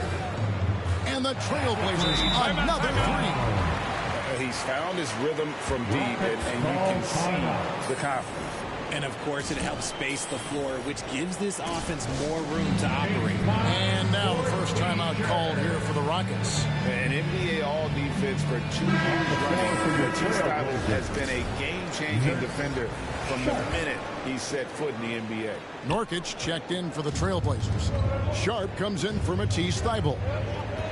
And the Trailblazers, another 3. He's found his rhythm from deep, and you can see the confidence. And, of course, it helps space the floor, which gives this offense more room to operate. And now the first timeout called here for the Rockets. An NBA All-Defense for 2 years running. T-Style has been a game-changing defender from the minute he set foot in the NBA. Nurkic checked in for the Trailblazers. Sharp comes in for Matisse Thybulle.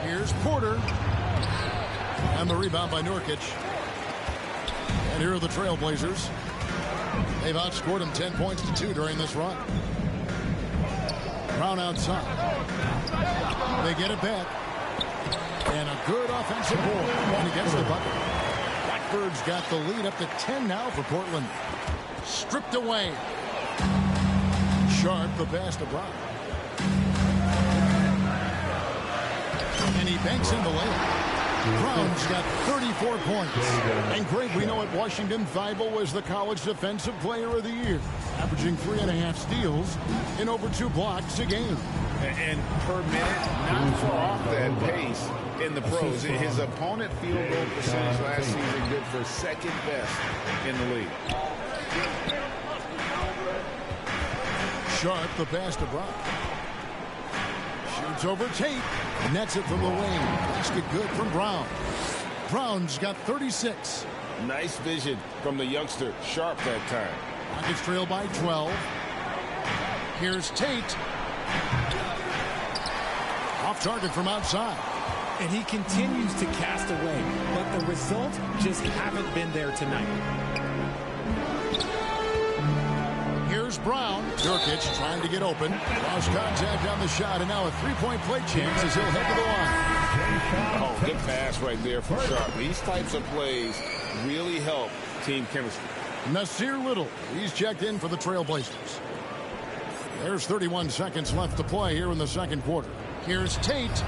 Here's Porter. And the rebound by Nurkic. And here are the Trailblazers. They've outscored him 10 points to 2 during this run. Brown outside. They get it back. And a good offensive board. And he gets the bucket. Blackbird's got the lead up to 10 now for Portland. Stripped away. Sharp the pass to Brown. And he banks in the layup. Brown's got 34 points. And Greg, we know at Washington, Thybulle was the college defensive player of the year, averaging 3.5 steals and over 2 blocks a game. And per minute, not far off that pace in the pros. His opponent field goal percentage last season good for second best in the league. Sharp the pass to Brown. Shoots over Tate. Nets it from the wing. Basket good from Brown. Brown's got 36. Nice vision from the youngster. Sharp that time. Rockets trail by 12. Here's Tate. Off target from outside. And he continues to cast away, but the results just haven't been there tonight. Here's Brown. Nurkic trying to get open. Lost contact on the shot, and now a three-point play chance as he'll head to the line. Oh, good pass right there from Sharp. These types of plays really help team chemistry. Nasir Little, he's checked in for the Trailblazers. There's 31 seconds left to play here in the second quarter. Here's Tate.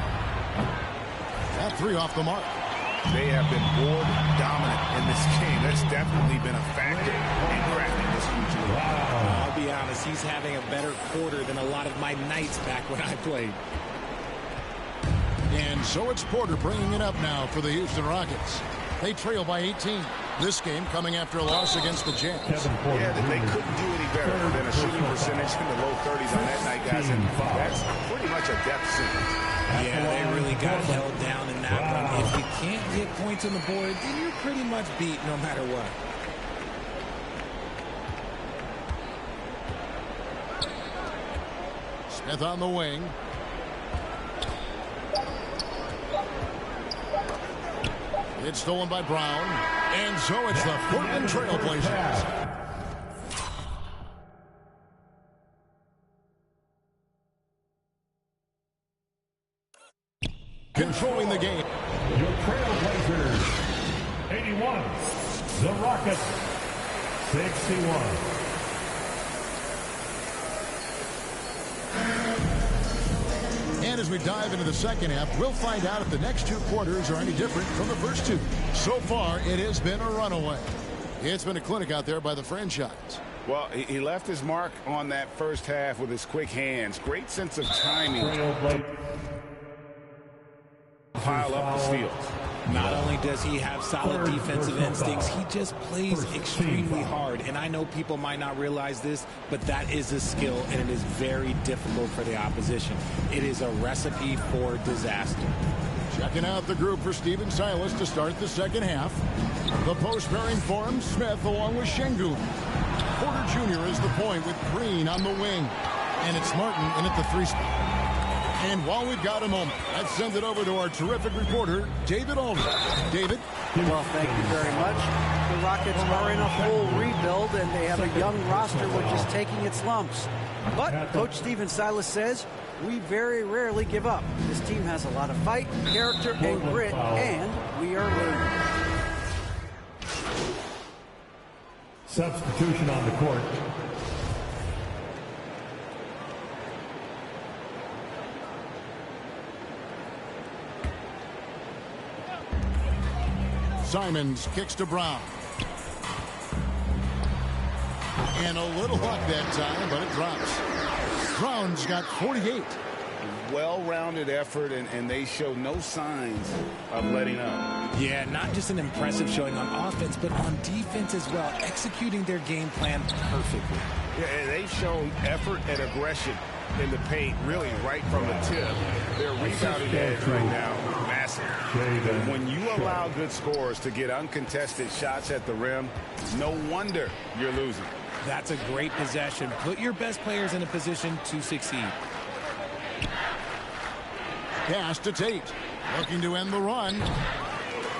That 3 off the mark. They have been board dominant in this game. That's definitely been a factor in crafting this future. I'll be honest, he's having a better quarter than a lot of my nights back when I played. And so it's Porter bringing it up now for the Houston Rockets. They trail by 18. This game coming after a loss against the Jazz. Yeah, they couldn't do any better than a shooting percentage in the low 30s on that night, guys. And that's pretty much a death sentence. Yeah, they really got held down in that one. If you can't get points on the board, then you're pretty much beat no matter what. Smith on the wing. It's stolen by Brown. And so it's the Portland Trail Blazers. Controlling the game. Your Trailblazers, 81. The Rockets, 61. And as we dive into the second half, we'll find out if the next two quarters are any different from the first two. So far, it has been a runaway. It's been a clinic out there by the franchise. Well, he left his mark on that first half with his quick hands. Great sense of timing. Pile up the steals. Not only does he have solid defensive instincts, he just plays extremely hard. And I know people might not realize this, but that is a skill, and it is very difficult for the opposition. It is a recipe for disaster. Checking out the group for Stephen Silas to start the second half. The post pairing forms Smith along with Şengün. Porter Jr. is the point with Green on the wing. And it's Martin in at the 3 spot. And while we've got a moment, let's send it over to our terrific reporter, David Aldridge. David? Well, thank you very much. The Rockets are in a full rebuild, and they have a young roster which is taking its lumps. But Coach Stephen Silas says, we very rarely give up. This team has a lot of fight, character, and grit, and we are learning. Substitution on the court. Simons kicks to Brown. And a little luck that time, but it drops. Brown's got 48. Well-rounded effort, and they show no signs of letting up. Yeah, not just an impressive showing on offense, but on defense as well, executing their game plan perfectly. Yeah, and they've shown effort and aggression in the paint, really right from the tip. Their rebounding edge right now, massive. When you allow good scorers to get uncontested shots at the rim, no wonder you're losing. That's a great possession. Put your best players in a position to succeed. Pass to Tate. Looking to end the run.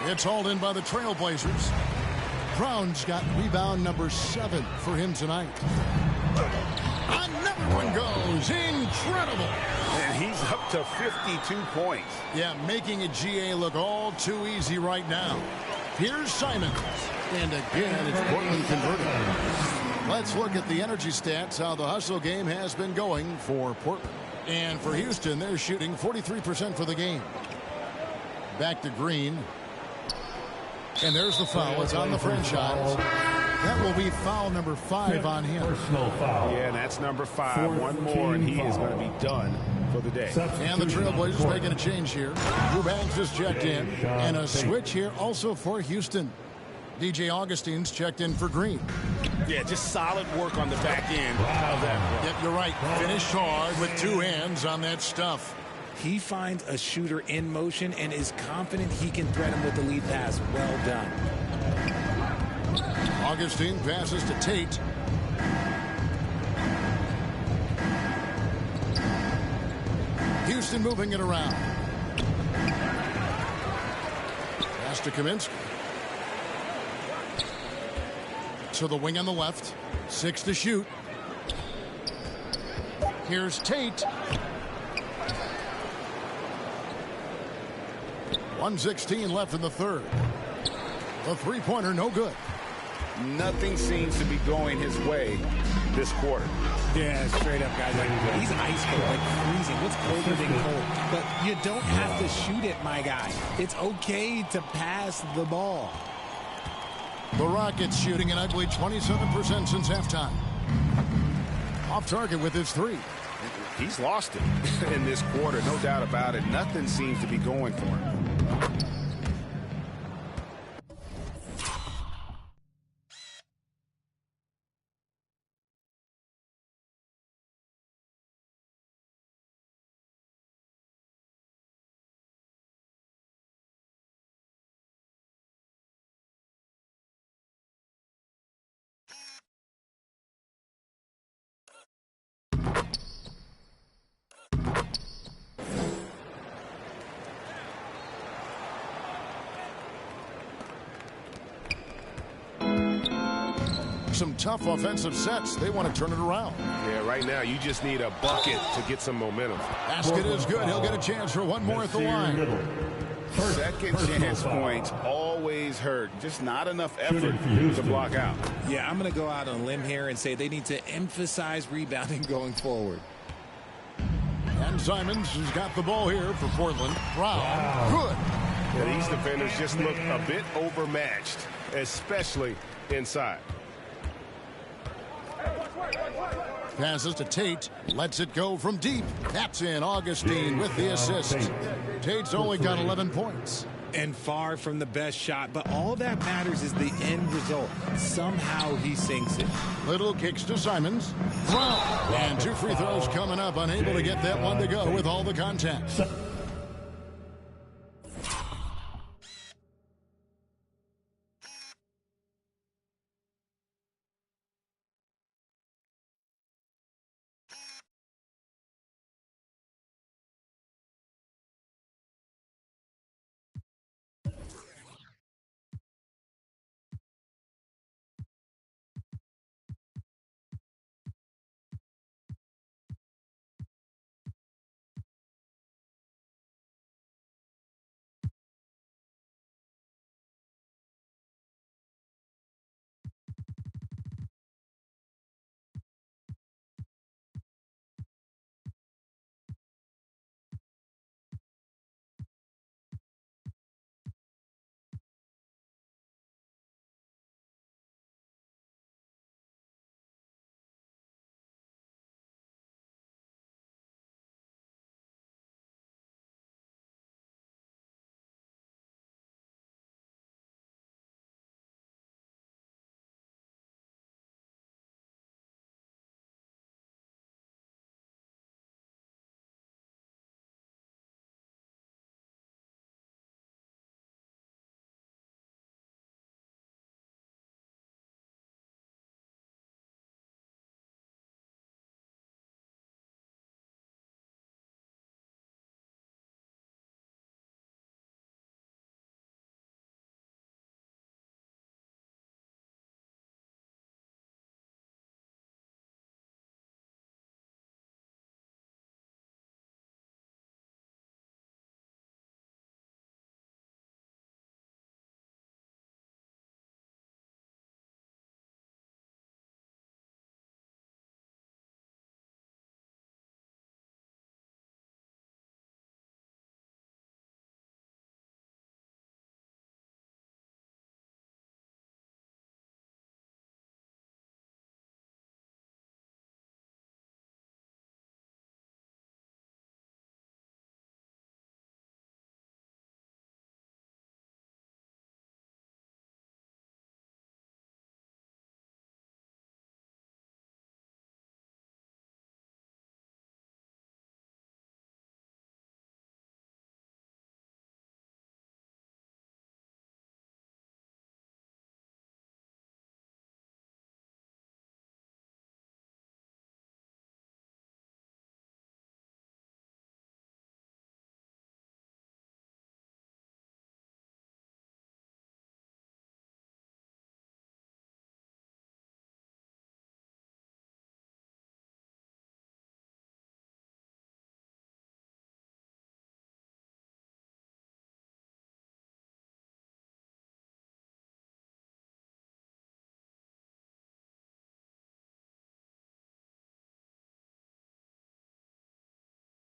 It's hauled in by the Trailblazers. Brown's got rebound number 7 for him tonight. Another one goes. Incredible. And he's up to 52 points. Yeah, making a GA look all too easy right now. Here's Simons. And again, it's Portland converting. Let's look at the energy stats, how the hustle game has been going for Portland. And for Houston, they're shooting 43% for the game. Back to Green. And there's the foul. It's on the franchise. That will be foul number 5 on him. Personal foul. Yeah, and that's number 5. One more, and he is going to be done for the day. And the Trailblazers making a change here. Eubanks just checked in. And a switch here also for Houston. DJ Augustine's checked in for Green. Yeah, just solid work on the back end of that. Yep, you're right. Finished hard with 2 hands on that stuff. He finds a shooter in motion and is confident he can threat him with the lead pass. Well done. Augustine passes to Tate. Houston moving it around. Pass to Kaminsky. To the wing on the left. 6 to shoot. Here's Tate. 1:16 left in the third. The three-pointer no good. Nothing seems to be going his way this quarter. Yeah, straight up, guys. Like, he's ice cold, like freezing. What's colder than cold? But you don't have to shoot it, my guy. It's okay to pass the ball. The Rockets shooting an ugly 27% since halftime. Off target with his three. He's lost it in this quarter, no doubt about it. Nothing seems to be going for him. Some tough offensive sets. They want to turn it around. Yeah, right now you just need a bucket to get some momentum. Basket is good. He'll get a chance for one more at the line. Second chance points always hurt. Just not enough effort to block out. Yeah, I'm going to go out on a limb here and say they need to emphasize rebounding going forward. And Simons has got the ball here for Portland. Brown, good. Yeah, these defenders just look a bit overmatched, especially inside. Passes to Tate, lets it go from deep. That's in. Augustine with the assist. Tate's only got 11 points. And far from the best shot, but all that matters is the end result. Somehow he sinks it. Little kicks to Simons. Brown. And 2 free throws coming up. Unable to get that one to go with all the contact.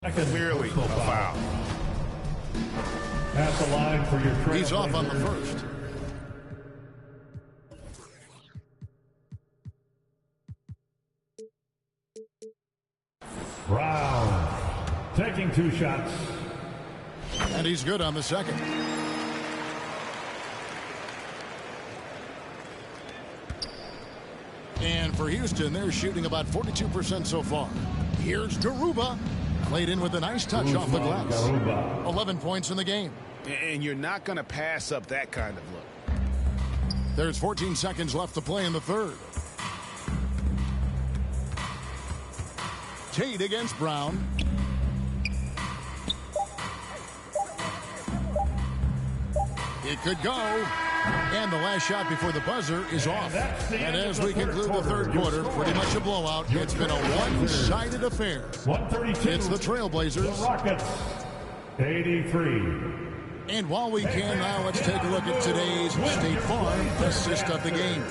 Clearly a foul. At the line for your trailblazers. He's off on the first. Brown taking 2 shots. And he's good on the second. And for Houston, they're shooting about 42% so far. Here's Garuba. Played in with a nice touch off the glass. Garuba. 11 points in the game. And you're not going to pass up that kind of look. There's 14 seconds left to play in the third. Tate against Brown. It could go. And the last shot before the buzzer is off. And as we conclude the third quarter, pretty much a blowout. It's been a one-sided affair. 132. It's the Trailblazers. The Rockets, 83. And while we can now, let's take a look at today's State Farm assist of the game.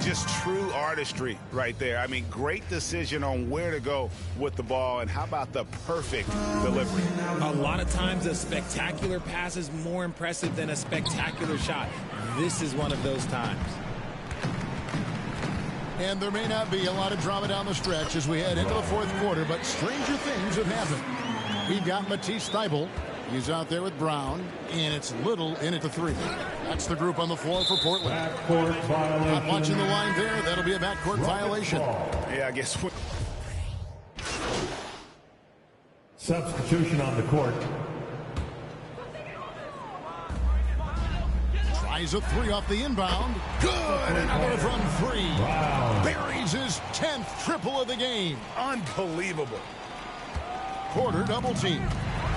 Just true artistry right there. I mean, great decision on where to go with the ball, and how about the perfect delivery? A lot of times a spectacular pass is more impressive than a spectacular shot. This is one of those times. And there may not be a lot of drama down the stretch as we head into the fourth quarter, but stranger things have happened. We've got Matisse Thybulle. He's out there with Brown, and it's Little in at the 3. That's the group on the floor for Portland. Backcourt violation. Not watching the line there. That'll be a backcourt violation. Yeah, I guess. Substitution on the court. Tries a 3 off the inbound. Good. Another from 3. Wow. Buries his 10th triple of the game. Unbelievable. Porter double team.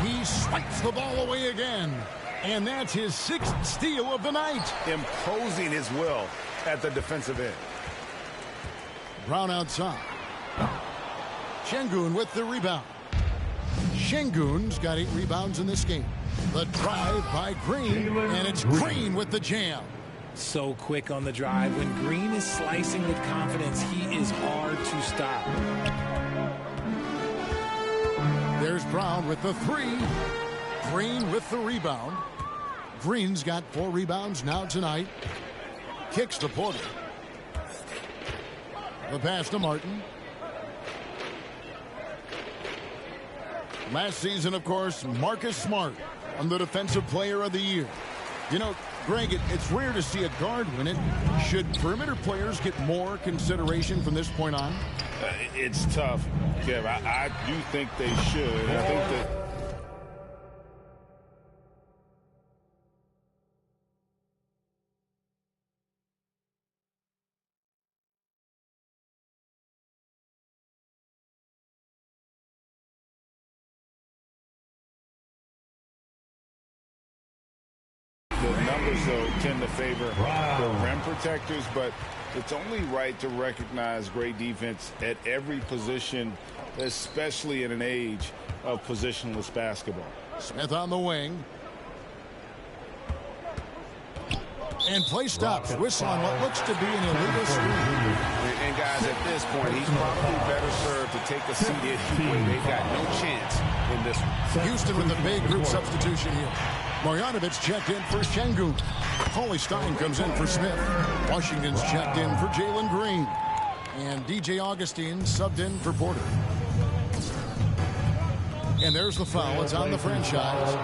He swipes the ball away again. And that's his 6th steal of the night. Imposing his will at the defensive end. Brown outside. Şengün with the rebound. Şengün's got 8 rebounds in this game. The drive by Green, and it's Green with the jam. So quick on the drive. When Green is slicing with confidence, he is hard to stop. There's Brown with the 3. Green with the rebound. Green's got 4 rebounds now tonight. Kicks to Porter. The pass to Martin. Last season, of course, Marcus Smart on the Defensive Player of the Year. You know, Greg, it's rare to see a guard win it. Should perimeter players get more consideration from this point on? It's tough, Kev. I do think they should. I think that the numbers, though, tend to favor the rim protectors, but it's only right to recognize great defense at every position, especially in an age of positionless basketball. Smith on the wing. And play stops. Whistle on what looks to be an illegal screen. And guys, at this point, he's probably better served to take a seat anyway. They've got no chance in this one. Houston with a big group substitution here. Marjanovic checked in for Şengün. Paulie Stein comes in for Smith. Washington's checked in for Jalen Green. And DJ Augustine subbed in for Porter. And there's the foul. It's on the franchise.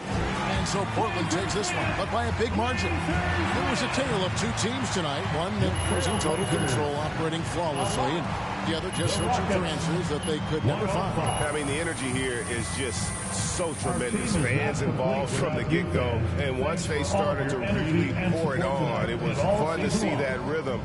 And so Portland takes this one, but by a big margin. It was a tale of 2 teams tonight. One that was in total control, operating flawlessly, and the other just searching for answers that they could never find. I mean, the energy here is just so tremendous. Fans involved from the get-go, and once they started to really pour it on, it was fun to see that rhythm.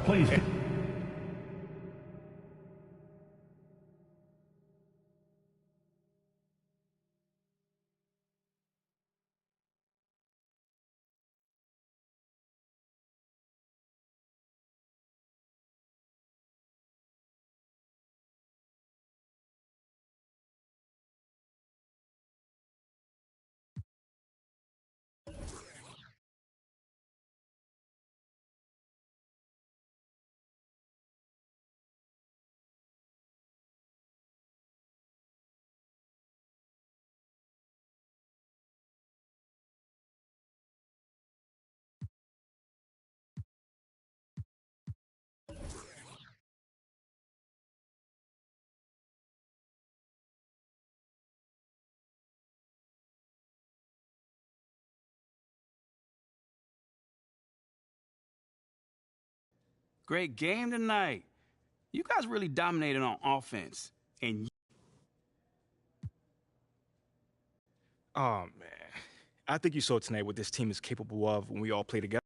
Great game tonight. You guys really dominated on offense. And oh, man. I think you saw tonight what this team is capable of when we all play together.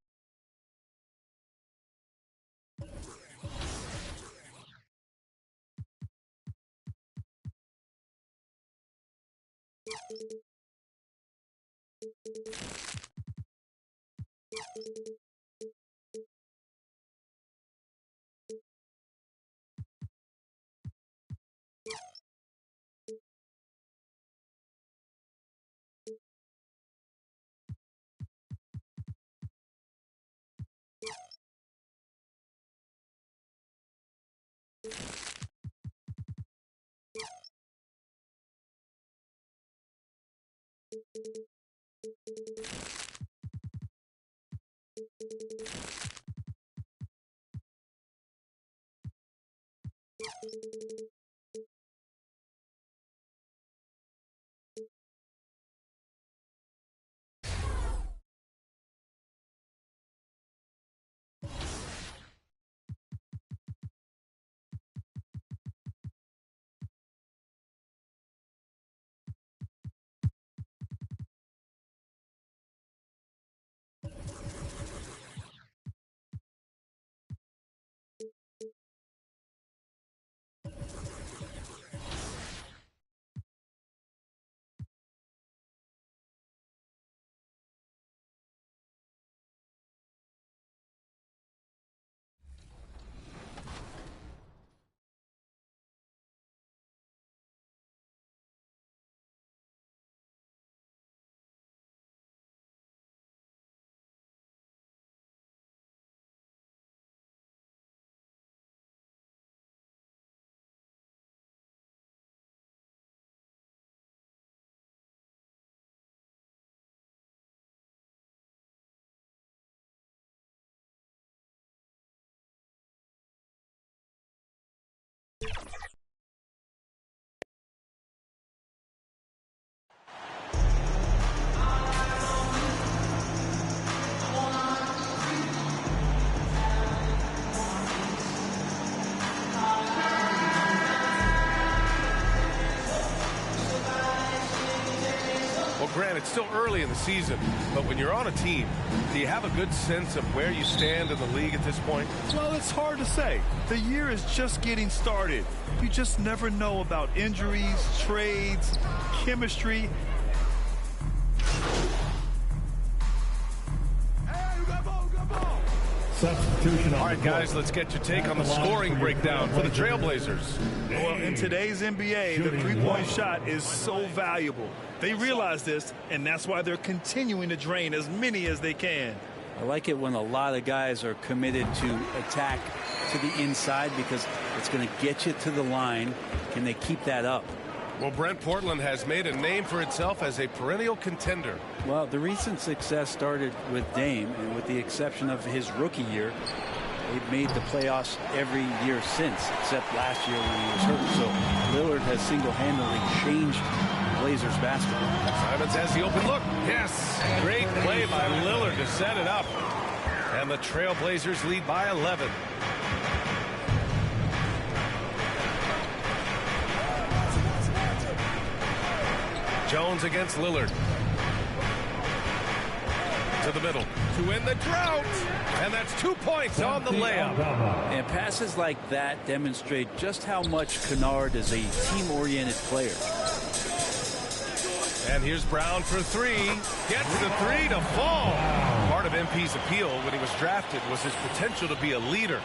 Grant, it's still early in the season, but when you're on a team, do you have a good sense of where you stand in the league at this point? Well, it's hard to say. The year is just getting started. You just never know about injuries, trades, chemistry. Substitution. All right, guys, let's get your take on the scoring breakdown for the Trailblazers. Well, in today's NBA, the three-point shot is so valuable. They realize this, and that's why they're continuing to drain as many as they can. I like it when a lot of guys are committed to attack to the inside because it's going to get you to the line. Can they keep that up? Well, Brent, Portland has made a name for itself as a perennial contender. Well, the recent success started with Dame, and with the exception of his rookie year, they've made the playoffs every year since, except last year when he was hurt. So Lillard has single-handedly changed Blazers basketball. Simons has the open look. Yes, great play by Lillard to set it up. And the Trailblazers lead by 11. Jones against Lillard. To the middle to win the drought. And that's 2 points on the layup. And passes like that demonstrate just how much Kennard is a team-oriented player. And here's Brown for three. Gets the three to fall. Part of MP's appeal when he was drafted was his potential to be a leader,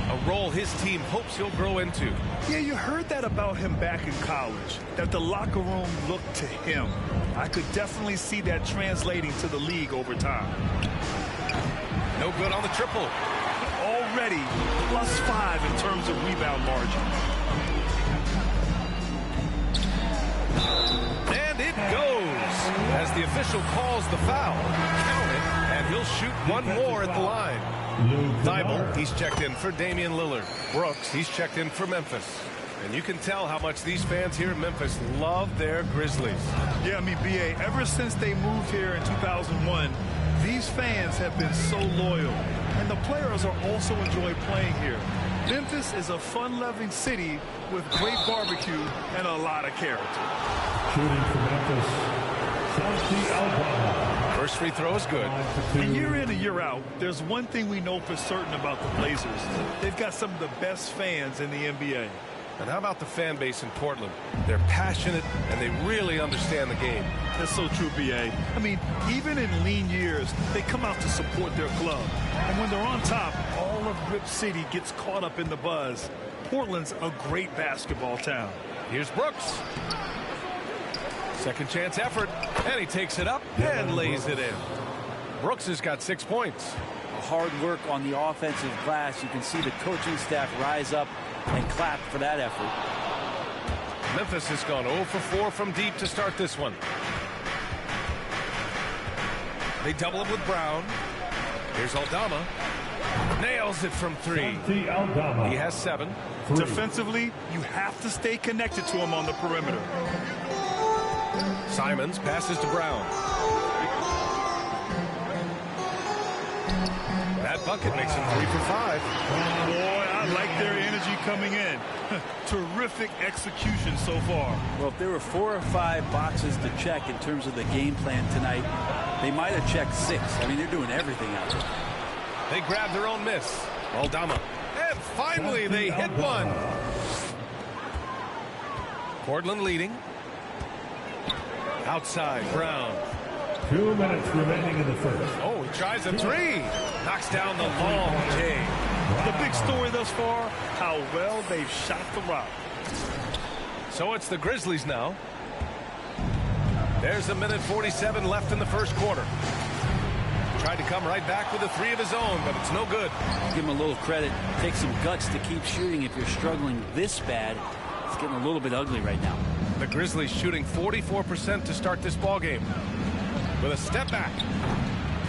a role his team hopes he'll grow into. Yeah, you heard that about him back in college, that the locker room looked to him. I could definitely see that translating to the league over time. No good on the triple. Already +5 in terms of rebound margin. And it goes as the official calls the foul. Count it, and he'll shoot one more at the line. Thibault, he's checked in for Damian Lillard. Brooks, he's checked in for Memphis. And you can tell how much these fans here in Memphis love their Grizzlies. Yeah, I mean, B.A., ever since they moved here in 2001, These fans have been so loyal, and the players are also enjoy playing here. Memphis is a fun-loving city with great barbecue and a lot of character. Shooting for Memphis, Santi Aldama. First free throw is good. And year in and year out, there's one thing we know for certain about the Blazers. They've got some of the best fans in the NBA. And how about the fan base in Portland? They're passionate, and they really understand the game. That's so true, B.A. I mean, even in lean years, they come out to support their club. And when they're on top, all of Rip City gets caught up in the buzz. Portland's a great basketball town. Here's Brooks. Second chance effort, and he takes it up and lays it in. Brooks has got 6 points. Hard work on the offensive glass. You can see the coaching staff rise up and clap for that effort. Memphis has gone 0 for 4 from deep to start this one. They double him with Brown. Here's Aldama. Nails it from 3. He has 7. Defensively, you have to stay connected to him on the perimeter. Simons passes to Brown. That bucket makes him 3 for 5. Boy, I like their energy coming in. Terrific execution so far. Well, if there were 4 or 5 boxes to check in terms of the game plan tonight, they might have checked 6. I mean, they're doing everything out there. They grab their own miss. Aldama. And finally, they hit one. Portland leading. Outside, Brown. 2 minutes remaining in the first. Oh, he tries a 3. Knocks down the long J. The big story thus far, how well they've shot the rock. So it's the Grizzlies now. There's 1:47 left in the first quarter. Tried to come right back with a 3 of his own, but it's no good. Give him a little credit. Take some guts to keep shooting if you're struggling this bad. It's getting a little bit ugly right now. The Grizzlies shooting 44% to start this ball game. With a step back.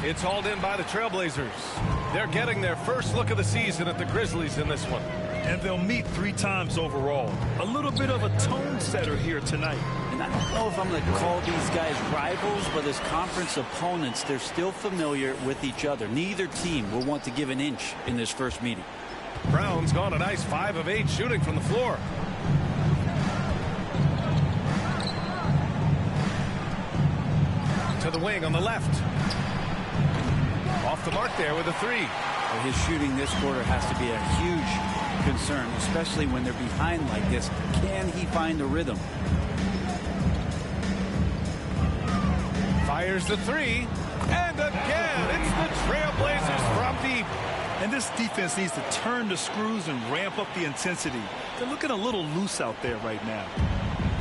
It's hauled in by the Trailblazers. They're getting their first look of the season at the Grizzlies in this one. And they'll meet 3 times overall. A little bit of a tone setter here tonight. And I don't know if I'm going to call these guys rivals, but as conference opponents, they're still familiar with each other. Neither team will want to give an inch in this first meeting. Brown's gone a nice 5 of 8 shooting from the floor. To the wing on the left. Off the mark there with a 3. Well, his shooting this quarter has to be a huge concern, especially when they're behind like this. Can he find a rhythm? Fires the 3. And again, it's the Trailblazers from deep. And this defense needs to turn the screws and ramp up the intensity. They're looking a little loose out there right now.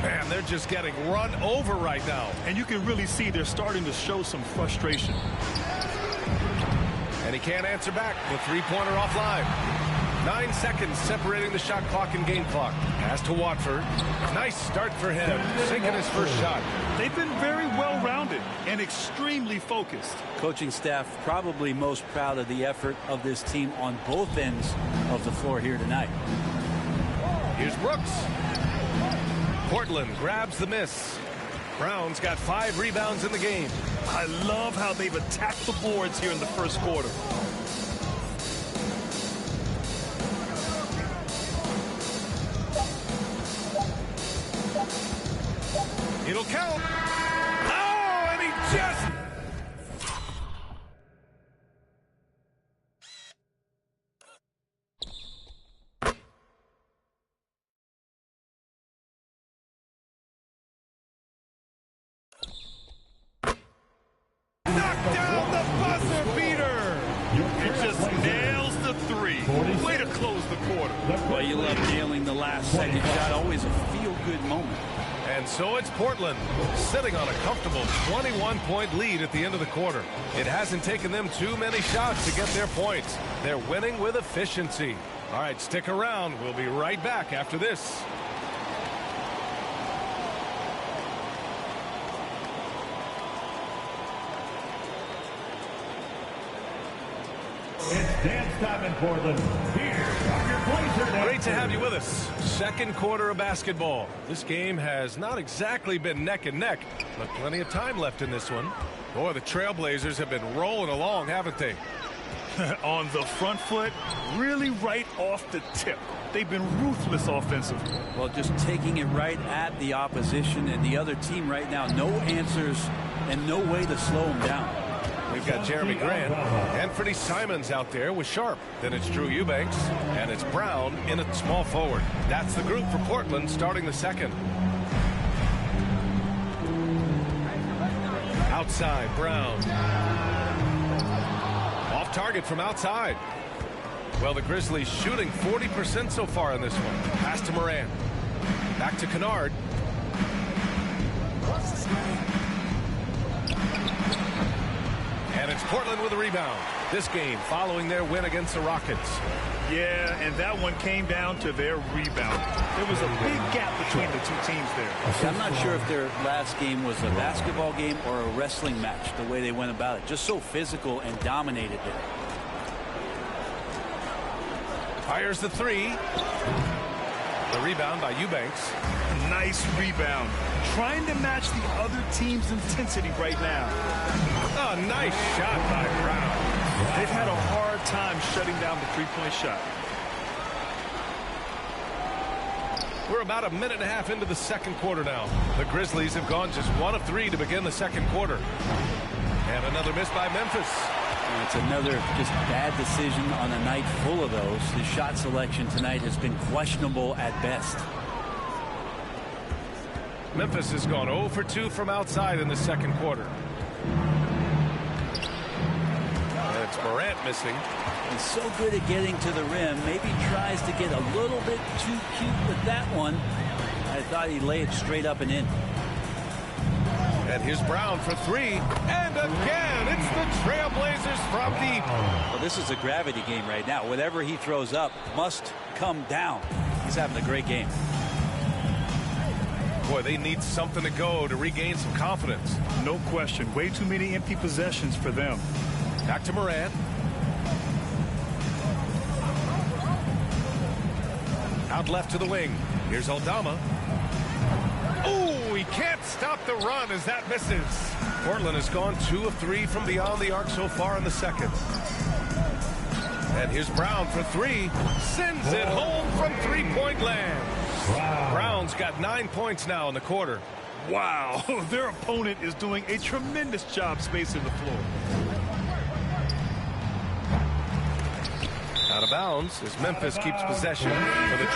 Man, they're just getting run over right now. And you can really see they're starting to show some frustration. And he can't answer back. The three-pointer offline. 9 seconds separating the shot clock and game clock. Pass to Watford. Nice start for him. Sinking his first shot. They've been very well-rounded and extremely focused. Coaching staff probably most proud of the effort of this team on both ends of the floor here tonight. Here's Brooks. Portland grabs the miss. Brown's got 5 rebounds in the game. I love how they've attacked the boards here in the first quarter. It'll count. Oh, and he just... knocked down the buzzer beater. It just nails the 3. Way to close the quarter. Well, you love nailing the last second shot. Always a feel-good moment. And so it's Portland sitting on a comfortable 21-point lead at the end of the quarter. It hasn't taken them too many shots to get their points. They're winning with efficiency. All right, stick around. We'll be right back after this. It's dance time in Portland. Here are your Blazer Great to have you with us. Second quarter of basketball. This game has not exactly been neck and neck, but plenty of time left in this one. Boy, the Trailblazers have been rolling along, haven't they? On the front foot, really right off the tip. They've been ruthless offensively. Well, just taking it right at the opposition and the other team right now. No answers and no way to slow them down. We've got Jeremy Grant, Anthony Simons out there with Sharp. Then it's Drew Eubanks, and it's Brown in at small forward. That's the group for Portland starting the second. Outside, Brown. Off target from outside. Well, the Grizzlies shooting 40% so far in this one. Pass to Morant. Back to Kennard. And it's Portland with a rebound. This game following their win against the Rockets. Yeah, and that one came down to their rebound. There was a big gap between the two teams there. I'm not sure if their last game was a basketball game or a wrestling match, the way they went about it. Just so physical and dominated it. Fires the three. The rebound by Eubanks. Nice rebound. Trying to match the other team's intensity right now. Oh, nice shot by Brown. They've had a hard time shutting down the three-point shot. We're about a minute and a half into the second quarter now. The Grizzlies have gone just 1 of 3 to begin the second quarter. And another miss by Memphis. And it's another just bad decision on a night full of those. His shot selection tonight has been questionable at best. Memphis has gone 0 for 2 from outside in the second quarter. And it's Morant missing. He's so good at getting to the rim. Maybe tries to get a little bit too cute with that one. I thought he'd lay it straight up and in. And here's Brown for 3. And again, it's the Trailblazers from deep. Well, this is a gravity game right now. Whatever he throws up must come down. He's having a great game. Boy, they need something to go to regain some confidence. No question. Way too many empty possessions for them. Back to Morant. Out left to the wing. Here's Aldama. Oh, he can't stop the run as that misses. Portland has gone 2 of 3 from beyond the arc so far in the second. And here's Brown for 3. Sends it home from three-point land. Brown's got 9 points now in the quarter. Wow, their opponent is doing a tremendous job spacing the floor. Out of bounds as Memphis keeps possession for the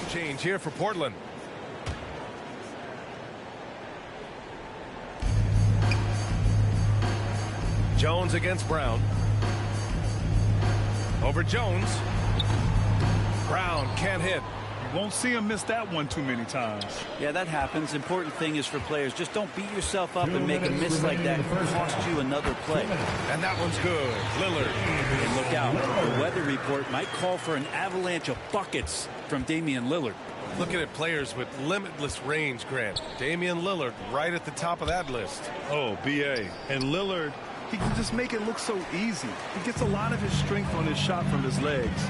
change here for Portland. Jones against Brown. Over Jones. Brown can't hit. You won't see him miss that one too many times. Yeah, that happens. Important thing is for players, just don't beat yourself up and make a miss like that. Cost you another play. And that one's good. Lillard. And look out. The weather report might call for an avalanche of buckets from Damian Lillard. Looking at players with limitless range, Grant. Damian Lillard right at the top of that list. Oh, B.A. And Lillard, he can just make it look so easy. He gets a lot of his strength on his shot from his legs.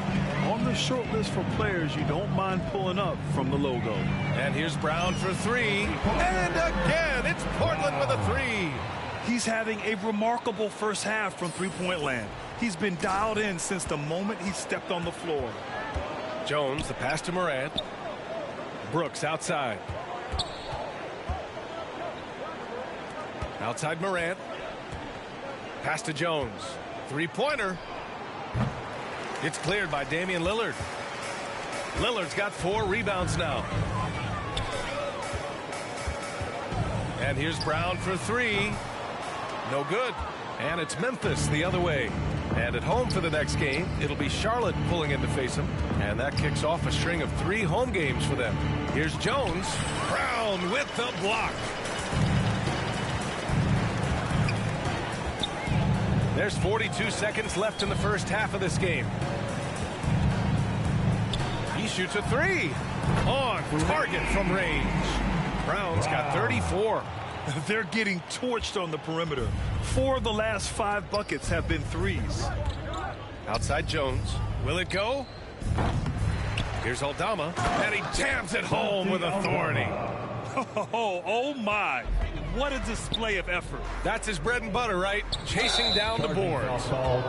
On the short list for players you don't mind pulling up from the logo. And here's Brown for 3. And again, it's Portland with a 3. He's having a remarkable first half from three-point land. He's been dialed in since the moment he stepped on the floor. Jones, the pass to Morant. Brooks outside. Outside Morant. Pass to Jones. Three-pointer. It's cleared by Damian Lillard. Lillard's got 4 rebounds now. And here's Brown for 3. No good. And it's Memphis the other way. And at home for the next game, it'll be Charlotte pulling in to face them. And that kicks off a string of 3 home games for them. Here's Jones. Brown with the block. There's 42 seconds left in the first half of this game. He shoots a 3. On target from range. Brown's got 34. They're getting torched on the perimeter. 4 of the last 5 buckets have been threes. Outside Jones. Will it go? Here's Aldama, and he jams it home with authority. Oh my. What a display of effort. That's his bread and butter, right? Chasing down the boards.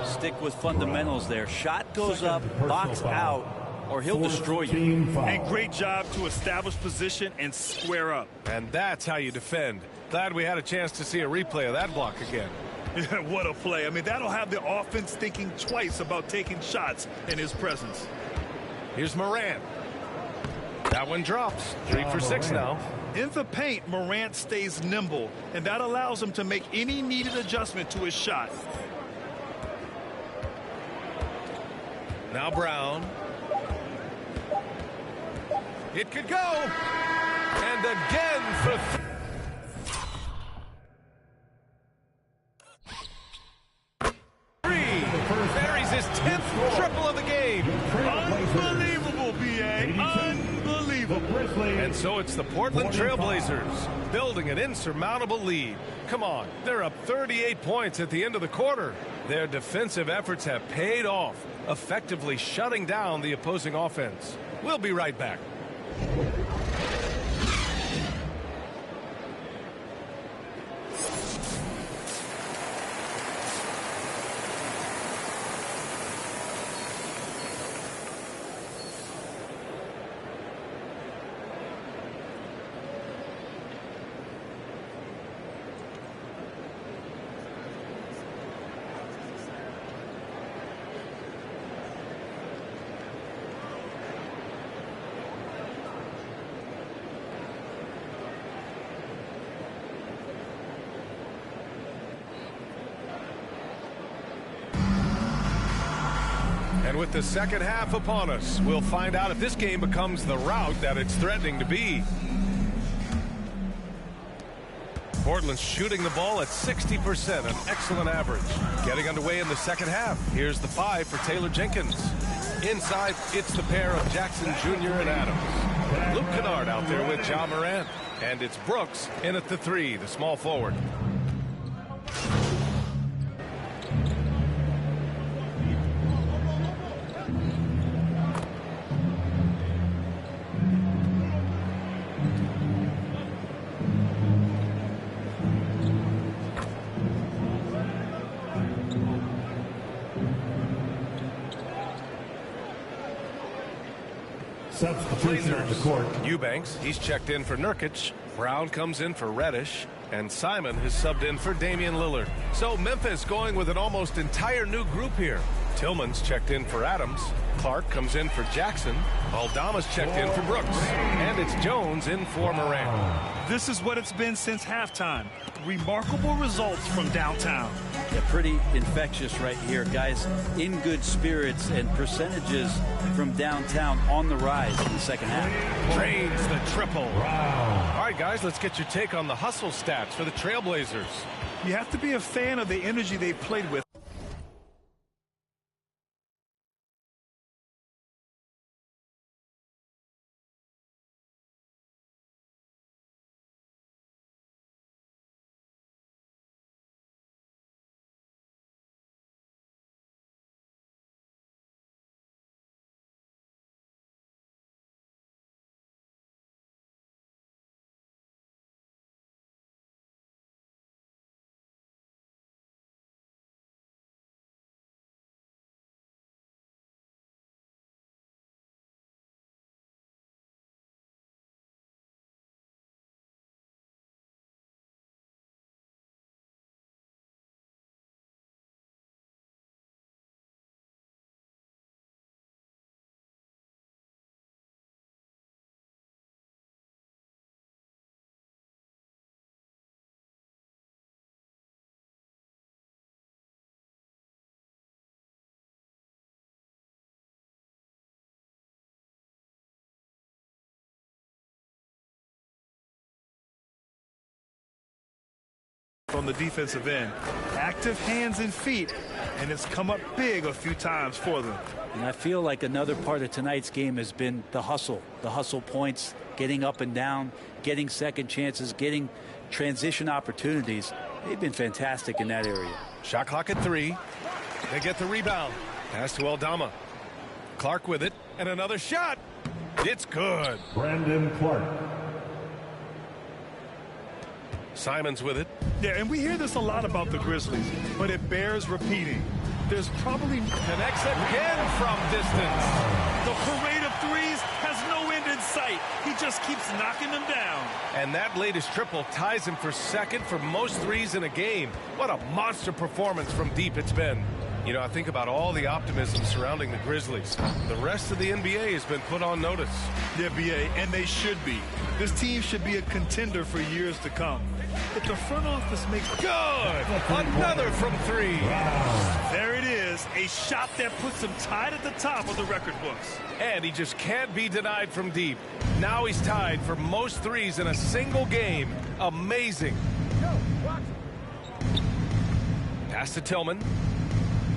Stick with fundamentals there. Shot goes up, box out, or he'll destroy you. And great job to establish position and square up. And that's how you defend. Glad we had a chance to see a replay of that block again. Yeah, what a play. I mean, that'll have the offense thinking twice about taking shots in his presence. Here's Morant. That one drops. 3 for 6 now. In the paint, Morant stays nimble, and that allows him to make any needed adjustment to his shot. Now Brown. It could go. And again for 3. Buries his 10th triple of the game. Unbelievable, B.A. Unbelievable. And so it's the Portland Trailblazers building an insurmountable lead. Come on, they're up 38 points at the end of the quarter. Their defensive efforts have paid off, effectively shutting down the opposing offense. We'll be right back. And with the second half upon us, we'll find out if this game becomes the rout that it's threatening to be. Portland's shooting the ball at 60%, an excellent average. Getting underway in the second half. Here's the 5 for Taylor Jenkins. Inside, it's the pair of Jackson Jr. and Adams. Luke Kennard out there with Ja Morant. And it's Brooks in at the 3, the small forward. Substitution on the court. Eubanks, he's checked in for Nurkic. Brown comes in for Reddish. And Simon has subbed in for Damian Lillard. So Memphis going with an almost entire new group here. Tillman's checked in for Adams. Clark comes in for Jackson. Aldama's checked in for Brooks. And it's Jones in for Morant. This is what it's been since halftime. Remarkable results from downtown. Yeah, pretty infectious right here. Guys in good spirits and percentages from downtown on the rise in the second half. Drains the triple. All right, guys, let's get your take on the hustle stats for the Trailblazers. You have to be a fan of the energy they've played with. the defensive end. Active hands and feet, and it's come up big a few times for them. And I feel like another part of tonight's game has been the hustle points, getting up and down, getting second chances, getting transition opportunities. They've been fantastic in that area. Shot clock at 3. They get the rebound. Pass to Aldama. Clark with it, and another shot. It's good. Brandon Clark. Simons with it. Yeah, and we hear this a lot about the Grizzlies, but it bears repeating. There's probably... Connects again from distance. The parade of threes has no end in sight. He just keeps knocking them down. And that latest triple ties him for second for most threes in a game. What a monster performance from deep it's been. You know, I think about all the optimism surrounding the Grizzlies. The rest of the NBA has been put on notice. The NBA, and they should be. This team should be a contender for years to come. But the front office makes... Good! Another from 3. There it is, a shot that puts him tied at the top of the record books. And he just can't be denied from deep. Now he's tied for most threes in a single game. Amazing. Pass to Tillman.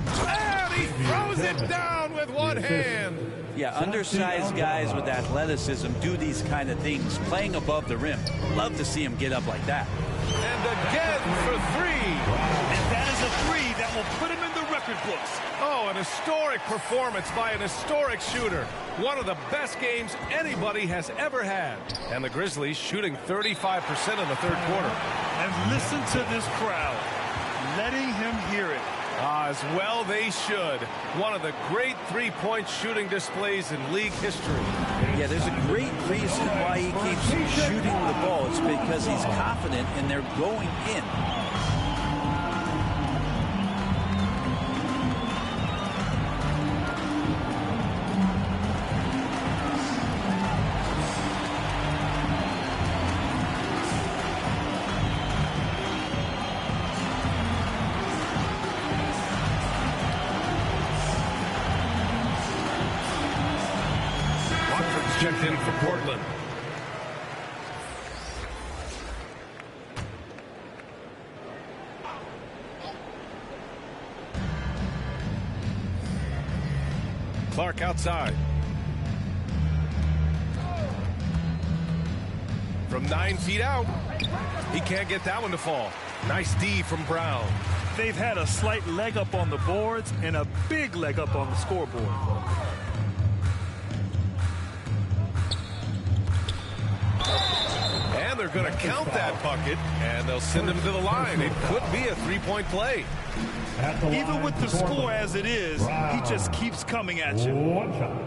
And he throws it down with one hand. Yeah, undersized guys with athleticism do these kind of things, playing above the rim. Love to see him get up like that. And again for 3. And that is a 3 that will put him in the record books. Oh, an historic performance by an historic shooter. One of the best games anybody has ever had. And the Grizzlies shooting 35% in the third quarter. And listen to this crowd, letting him hear it. As well they should. One of the great three-point shooting displays in league history. Yeah, there's a great reason why he keeps shooting the ball. It's because he's confident and they're going in. Checked in for Portland. Clark outside. From 9 feet out. He can't get that one to fall. Nice D from Brown. They've had a slight leg up on the boards and a big leg up on the scoreboard. And they're going to count that bucket, and they'll send him to the line. It could be a three-point play. Even with the score as it is, he just keeps coming at you. One shot.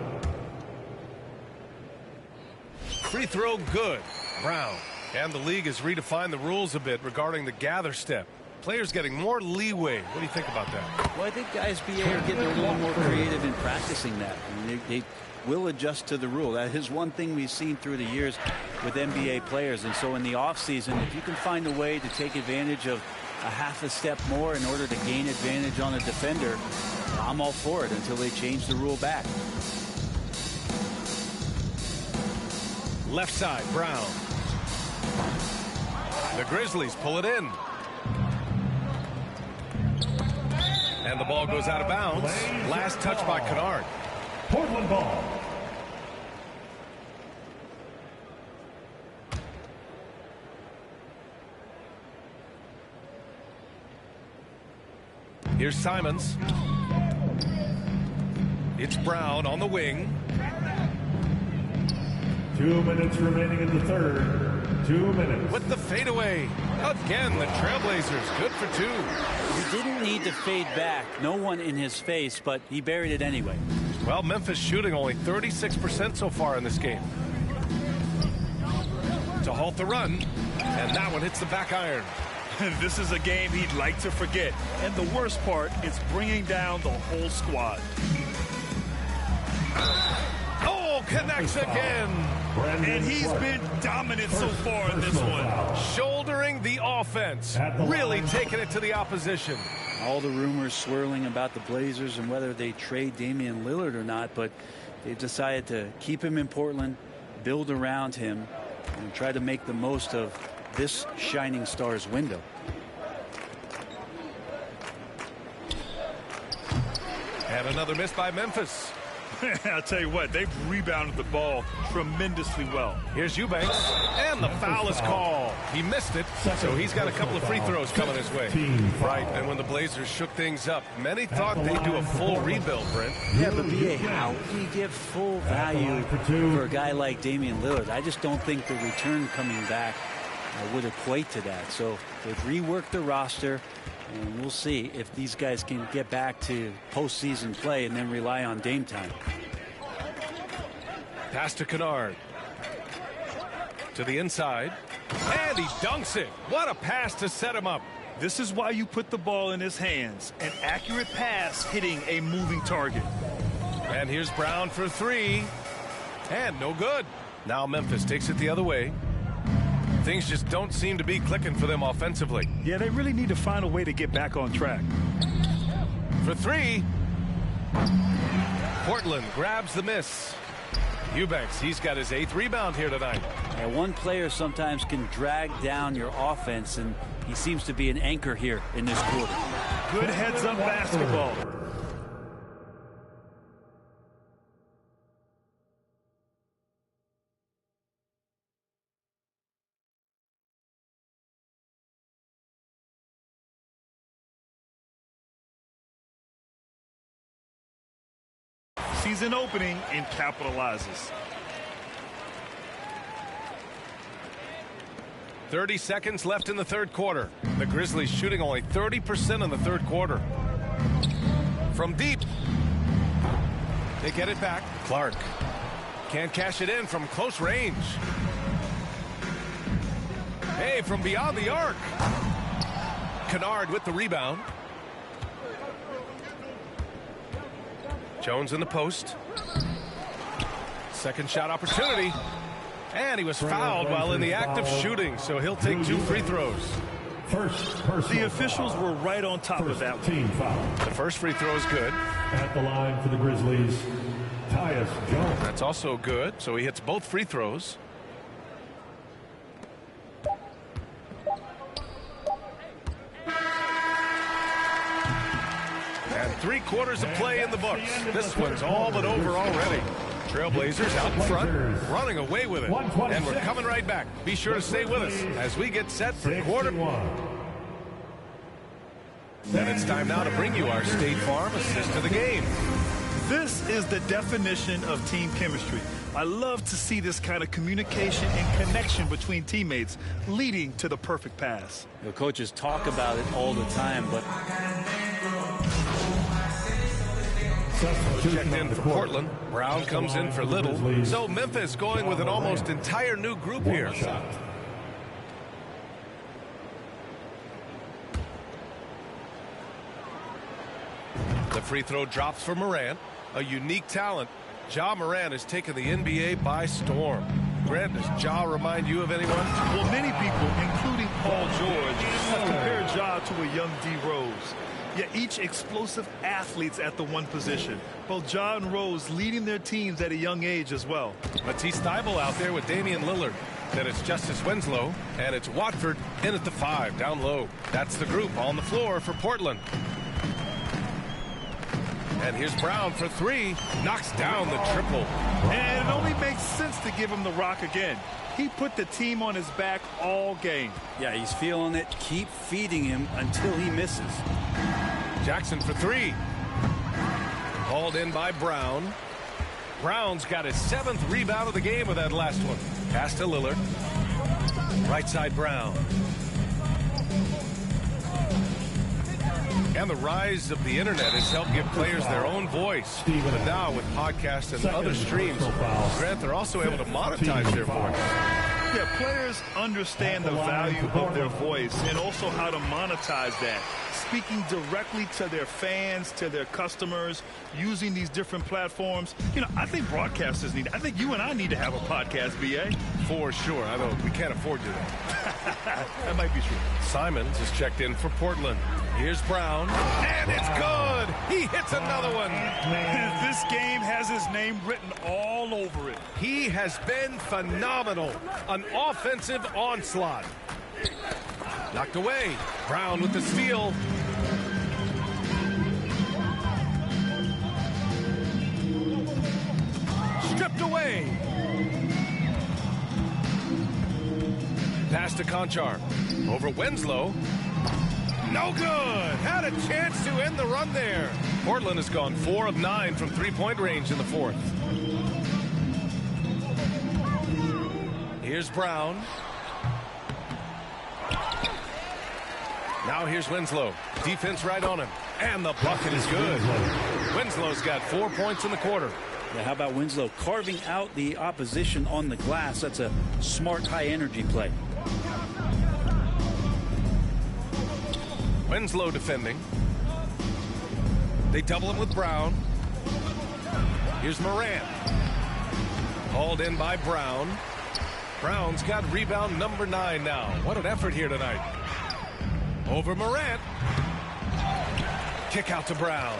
Free throw good. Brown. And the league has redefined the rules a bit regarding the gather step. Players getting more leeway. What do you think about that? Well, I think guys are getting a little more creative in practicing that. I mean, they will adjust to the rule. That is one thing we've seen through the years with NBA players. And so in the offseason, if you can find a way to take advantage of a half a step more in order to gain advantage on a defender, I'm all for it until they change the rule back. Left side, Brown. The Grizzlies pull it in. And the ball goes out of bounds. Last touch by Kennard. Portland ball. Here's Simons. It's Brown on the wing. 2 minutes remaining in the third. 2 minutes. With the fadeaway. Again, the Trailblazers good for 2. He didn't need to fade back. No one in his face, but he buried it anyway. Well, Memphis shooting only 36% so far in this game. To halt the run. And that one hits the back iron. This is a game he'd like to forget. And the worst part is bringing down the whole squad. Oh, connects again. And he's been dominant so far in this one. Shouldering the offense. Really taking it to the opposition. All the rumors swirling about the Blazers and whether they trade Damian Lillard or not, but they've decided to keep him in Portland, build around him, and try to make the most of this shining star's window. And another miss by Memphis. I'll tell you what, they've rebounded the ball tremendously well. Here's Eubanks, and the foul is called. He missed it, so he's got a couple of free throws coming his way. Right, and when the Blazers shook things up, many thought they'd do a full rebuild, Brent. Yeah, but B.A., how do you give full value for a guy like Damian Lillard? I just don't think the return coming back would equate to that. So they've reworked the roster, and we'll see if these guys can get back to postseason play and then rely on Dame time. Pass to Kennard. To the inside. And he dunks it. What a pass to set him up. This is why you put the ball in his hands. An accurate pass hitting a moving target. And here's Brown for three. And no good. Now Memphis takes it the other way. Things just don't seem to be clicking for them offensively. Yeah, they really need to find a way to get back on track. For three. Portland grabs the miss. Eubanks, he's got his 8th rebound here tonight. And one player sometimes can drag down your offense, and he seems to be an anchor here in this quarter. Good heads-up basketball. Season opening and capitalizes. 30 seconds left in the third quarter. The Grizzlies shooting only 30% in the third quarter. From deep. They get it back. Clark can't cash it in from close range. Hey, from beyond the arc. Kennard with the rebound. Jones in the post. Second shot opportunity. And he was fouled while in the act of shooting, so he'll take 2 free throws. The officials were right on top of that team foul. The first free throw is good. At the line for the Grizzlies, Tyus Jones. That's also good, so he hits both free throws. And 3 quarters of play in the books. This one's all but over already. Trailblazers out in front, running away with it. And we're coming right back. Be sure to stay with us as we get set for quarter one. And it's time now to bring you our State Farm assist to the game. This is the definition of team chemistry. I love to see this kind of communication and connection between teammates leading to the perfect pass. The coaches talk about it all the time, but checked in for Portland. Brown comes in for Little. So Memphis going with an almost entire new group here. The free throw drops for Morant. A unique talent. Ja Morant has taken the NBA by storm. Grant, does Ja remind you of anyone? Well, many people, including Paul George, have compared Ja to a young D. Rose. Yet each explosive athletes at the one position. Both Ja and Rose leading their teams at a young age as well. Matisse Thybulle out there with Damian Lillard. Then it's Justice Winslow, and it's Watford in at the 5, down low. That's the group on the floor for Portland. And here's Brown for 3. Knocks down the triple. And it only makes sense to give him the rock again. He put the team on his back all game. Yeah, he's feeling it. Keep feeding him until he misses. Jackson for 3. Hauled in by Brown. Brown's got his 7th rebound of the game with that last one. Pass to Lillard. Right side Brown. And the rise of the internet has helped give players their own voice. But now with podcasts and other streams, Grant, they're also able to monetize their voice. Yeah, players understand the value of their voice and also how to monetize that. Speaking directly to their fans, to their customers, using these different platforms. You know, I think broadcasters need, I think you and I need to have a podcast, B.A. For sure. I know we can't afford to do that. That might be true. Simons is checked in for Portland. Here's Brown, and it's good. He hits another one. This game has his name written all over it. He has been phenomenal. An offensive onslaught. Knocked away. Brown with the steal. Pass to Conchar. Over Winslow. No good. Had a chance to end the run there. Portland has gone 4 of 9 from three-point range in the fourth. Here's Brown. Now here's Winslow. Defense right on him. And the bucket is good. Winslow's got 4 points in the quarter. Yeah, how about Winslow carving out the opposition on the glass? That's a smart, high-energy play. Winslow defending. They double him with Brown. Here's Morant. Hauled in by Brown. Brown's got rebound number 9 now. What an effort here tonight. Over Morant. Kick out to Brown.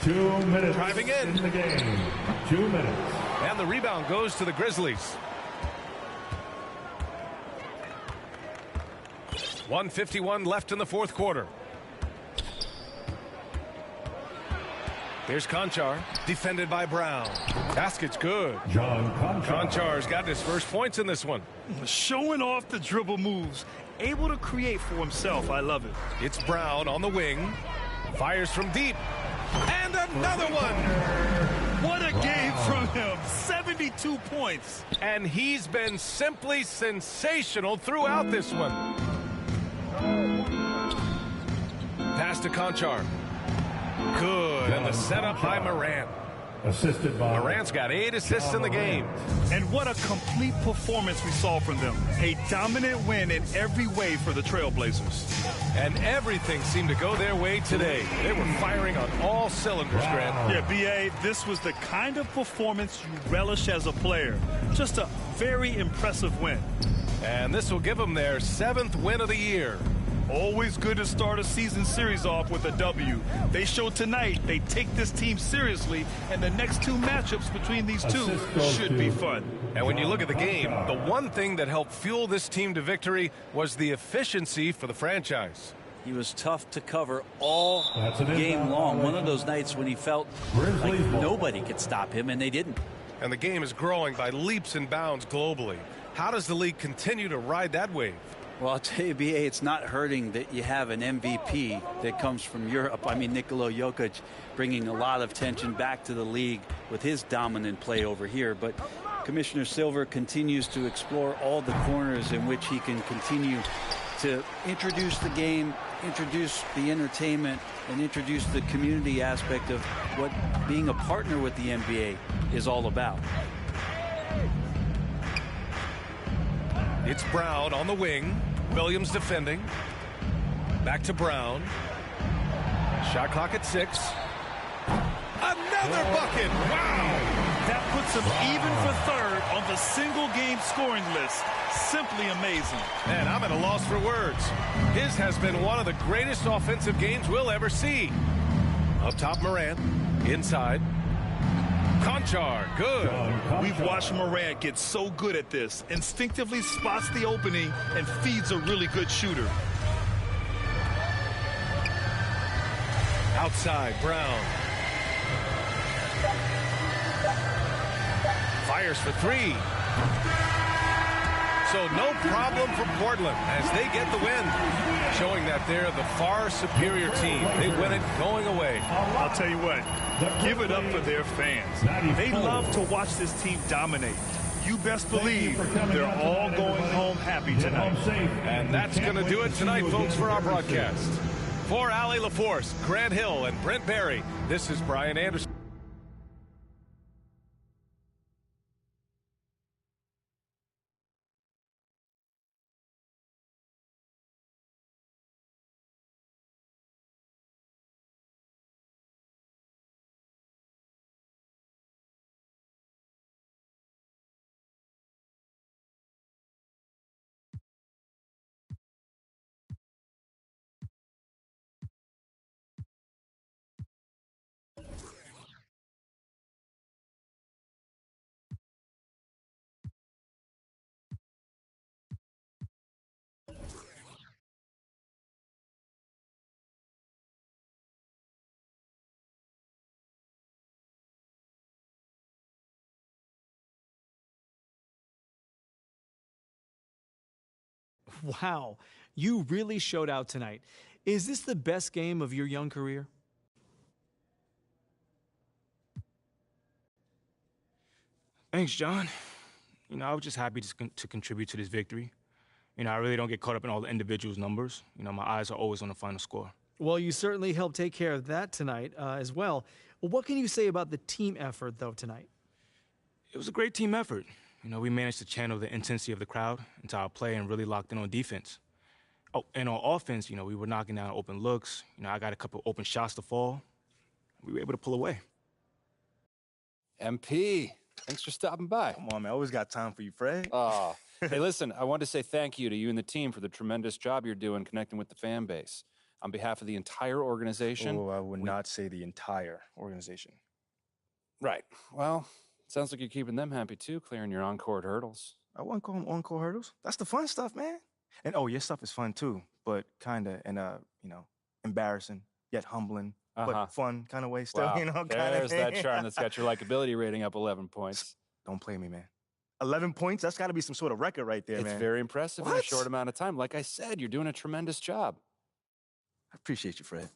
2 minutes driving in the game. 2 minutes. And the rebound goes to the Grizzlies. 1:51 left in the fourth quarter. Here's Conchar, defended by Brown. Basket's good. John Conchar. Conchar's got his first points in this one. Showing off the dribble moves, able to create for himself. I love it. It's Brown on the wing. Fires from deep. And another one. What a game from him. 72 points. And he's been simply sensational throughout this one. Pass to Conchar. Good. And the setup by Morant. Assisted by Morant's got 8 assists in the game. And what a complete performance we saw from them. A dominant win in every way for the Trailblazers. And everything seemed to go their way today. They were firing on all cylinders, Grant. Yeah, B.A., this was the kind of performance you relish as a player. Just a very impressive win. And this will give them their 7th win of the year. Always good to start a season series off with a W. They showed tonight they take this team seriously, and the next 2 matchups between these two should be fun. And when you look at the game, the one thing that helped fuel this team to victory was the efficiency for the franchise. He was tough to cover all game long. One of those nights when he felt like nobody could stop him, and they didn't. And the game is growing by leaps and bounds globally. How does the league continue to ride that wave? Well, I'll tell you, B.A., it's not hurting that you have an MVP that comes from Europe. I mean, Nikola Jokic bringing a lot of tension back to the league with his dominant play over here. But Commissioner Silver continues to explore all the corners in which he can continue to introduce the game, introduce the entertainment, and introduce the community aspect of what being a partner with the NBA is all about. It's Brown on the wing. Williams defending. Back to Brown. Shot clock at 6. Another bucket. Wow. That puts him even for 3rd on the single-game scoring list. Simply amazing. And I'm at a loss for words. His has been one of the greatest offensive games we'll ever see. Up top, Morant. Inside. Conchar, good. We've watched Morant get so good at this. Instinctively spots the opening and feeds a really good shooter. Outside, Brown. Fires for 3. So no problem for Portland as they get the win, showing that they're the far superior team. They win it going away. I'll tell you what, give it up for their fans. They love to watch this team dominate. You best believe they're all going home happy tonight. And that's going to do it tonight, folks, for our broadcast. For Allie LaForce, Grant Hill, and Brent Barry, this is Brian Anderson. Wow, you really showed out tonight. Is this the best game of your young career? Thanks, John. I was just happy to contribute to this victory. I really don't get caught up in all the individuals' numbers. My eyes are always on the final score. Well, you certainly helped take care of that tonight as well. What can you say about the team effort, though, tonight? It was a great team effort. We managed to channel the intensity of the crowd into our play and really locked in on defense. Oh, and on offense, we were knocking down open looks. I got a couple open shots to fall. We were able to pull away. MP, thanks for stopping by. Come on, man. I always got time for you, Fred. Hey, listen, I wanted to say thank you to you and the team for the tremendous job you're doing connecting with the fan base. On behalf of the entire organization. Oh, I would not say the entire organization. Right. Well, sounds like you're keeping them happy too, clearing your on-court hurdles. I wouldn't call them on-court hurdles. That's the fun stuff, man. And your stuff is fun too, but kind of in a, embarrassing yet humbling, but fun kind of way still, Wow. There's that charm that's got your likability rating up 11 points. Don't play me, man. 11 points? That's got to be some sort of record right there, man. It's very impressive in a short amount of time. Like I said, you're doing a tremendous job. I appreciate you, Fred.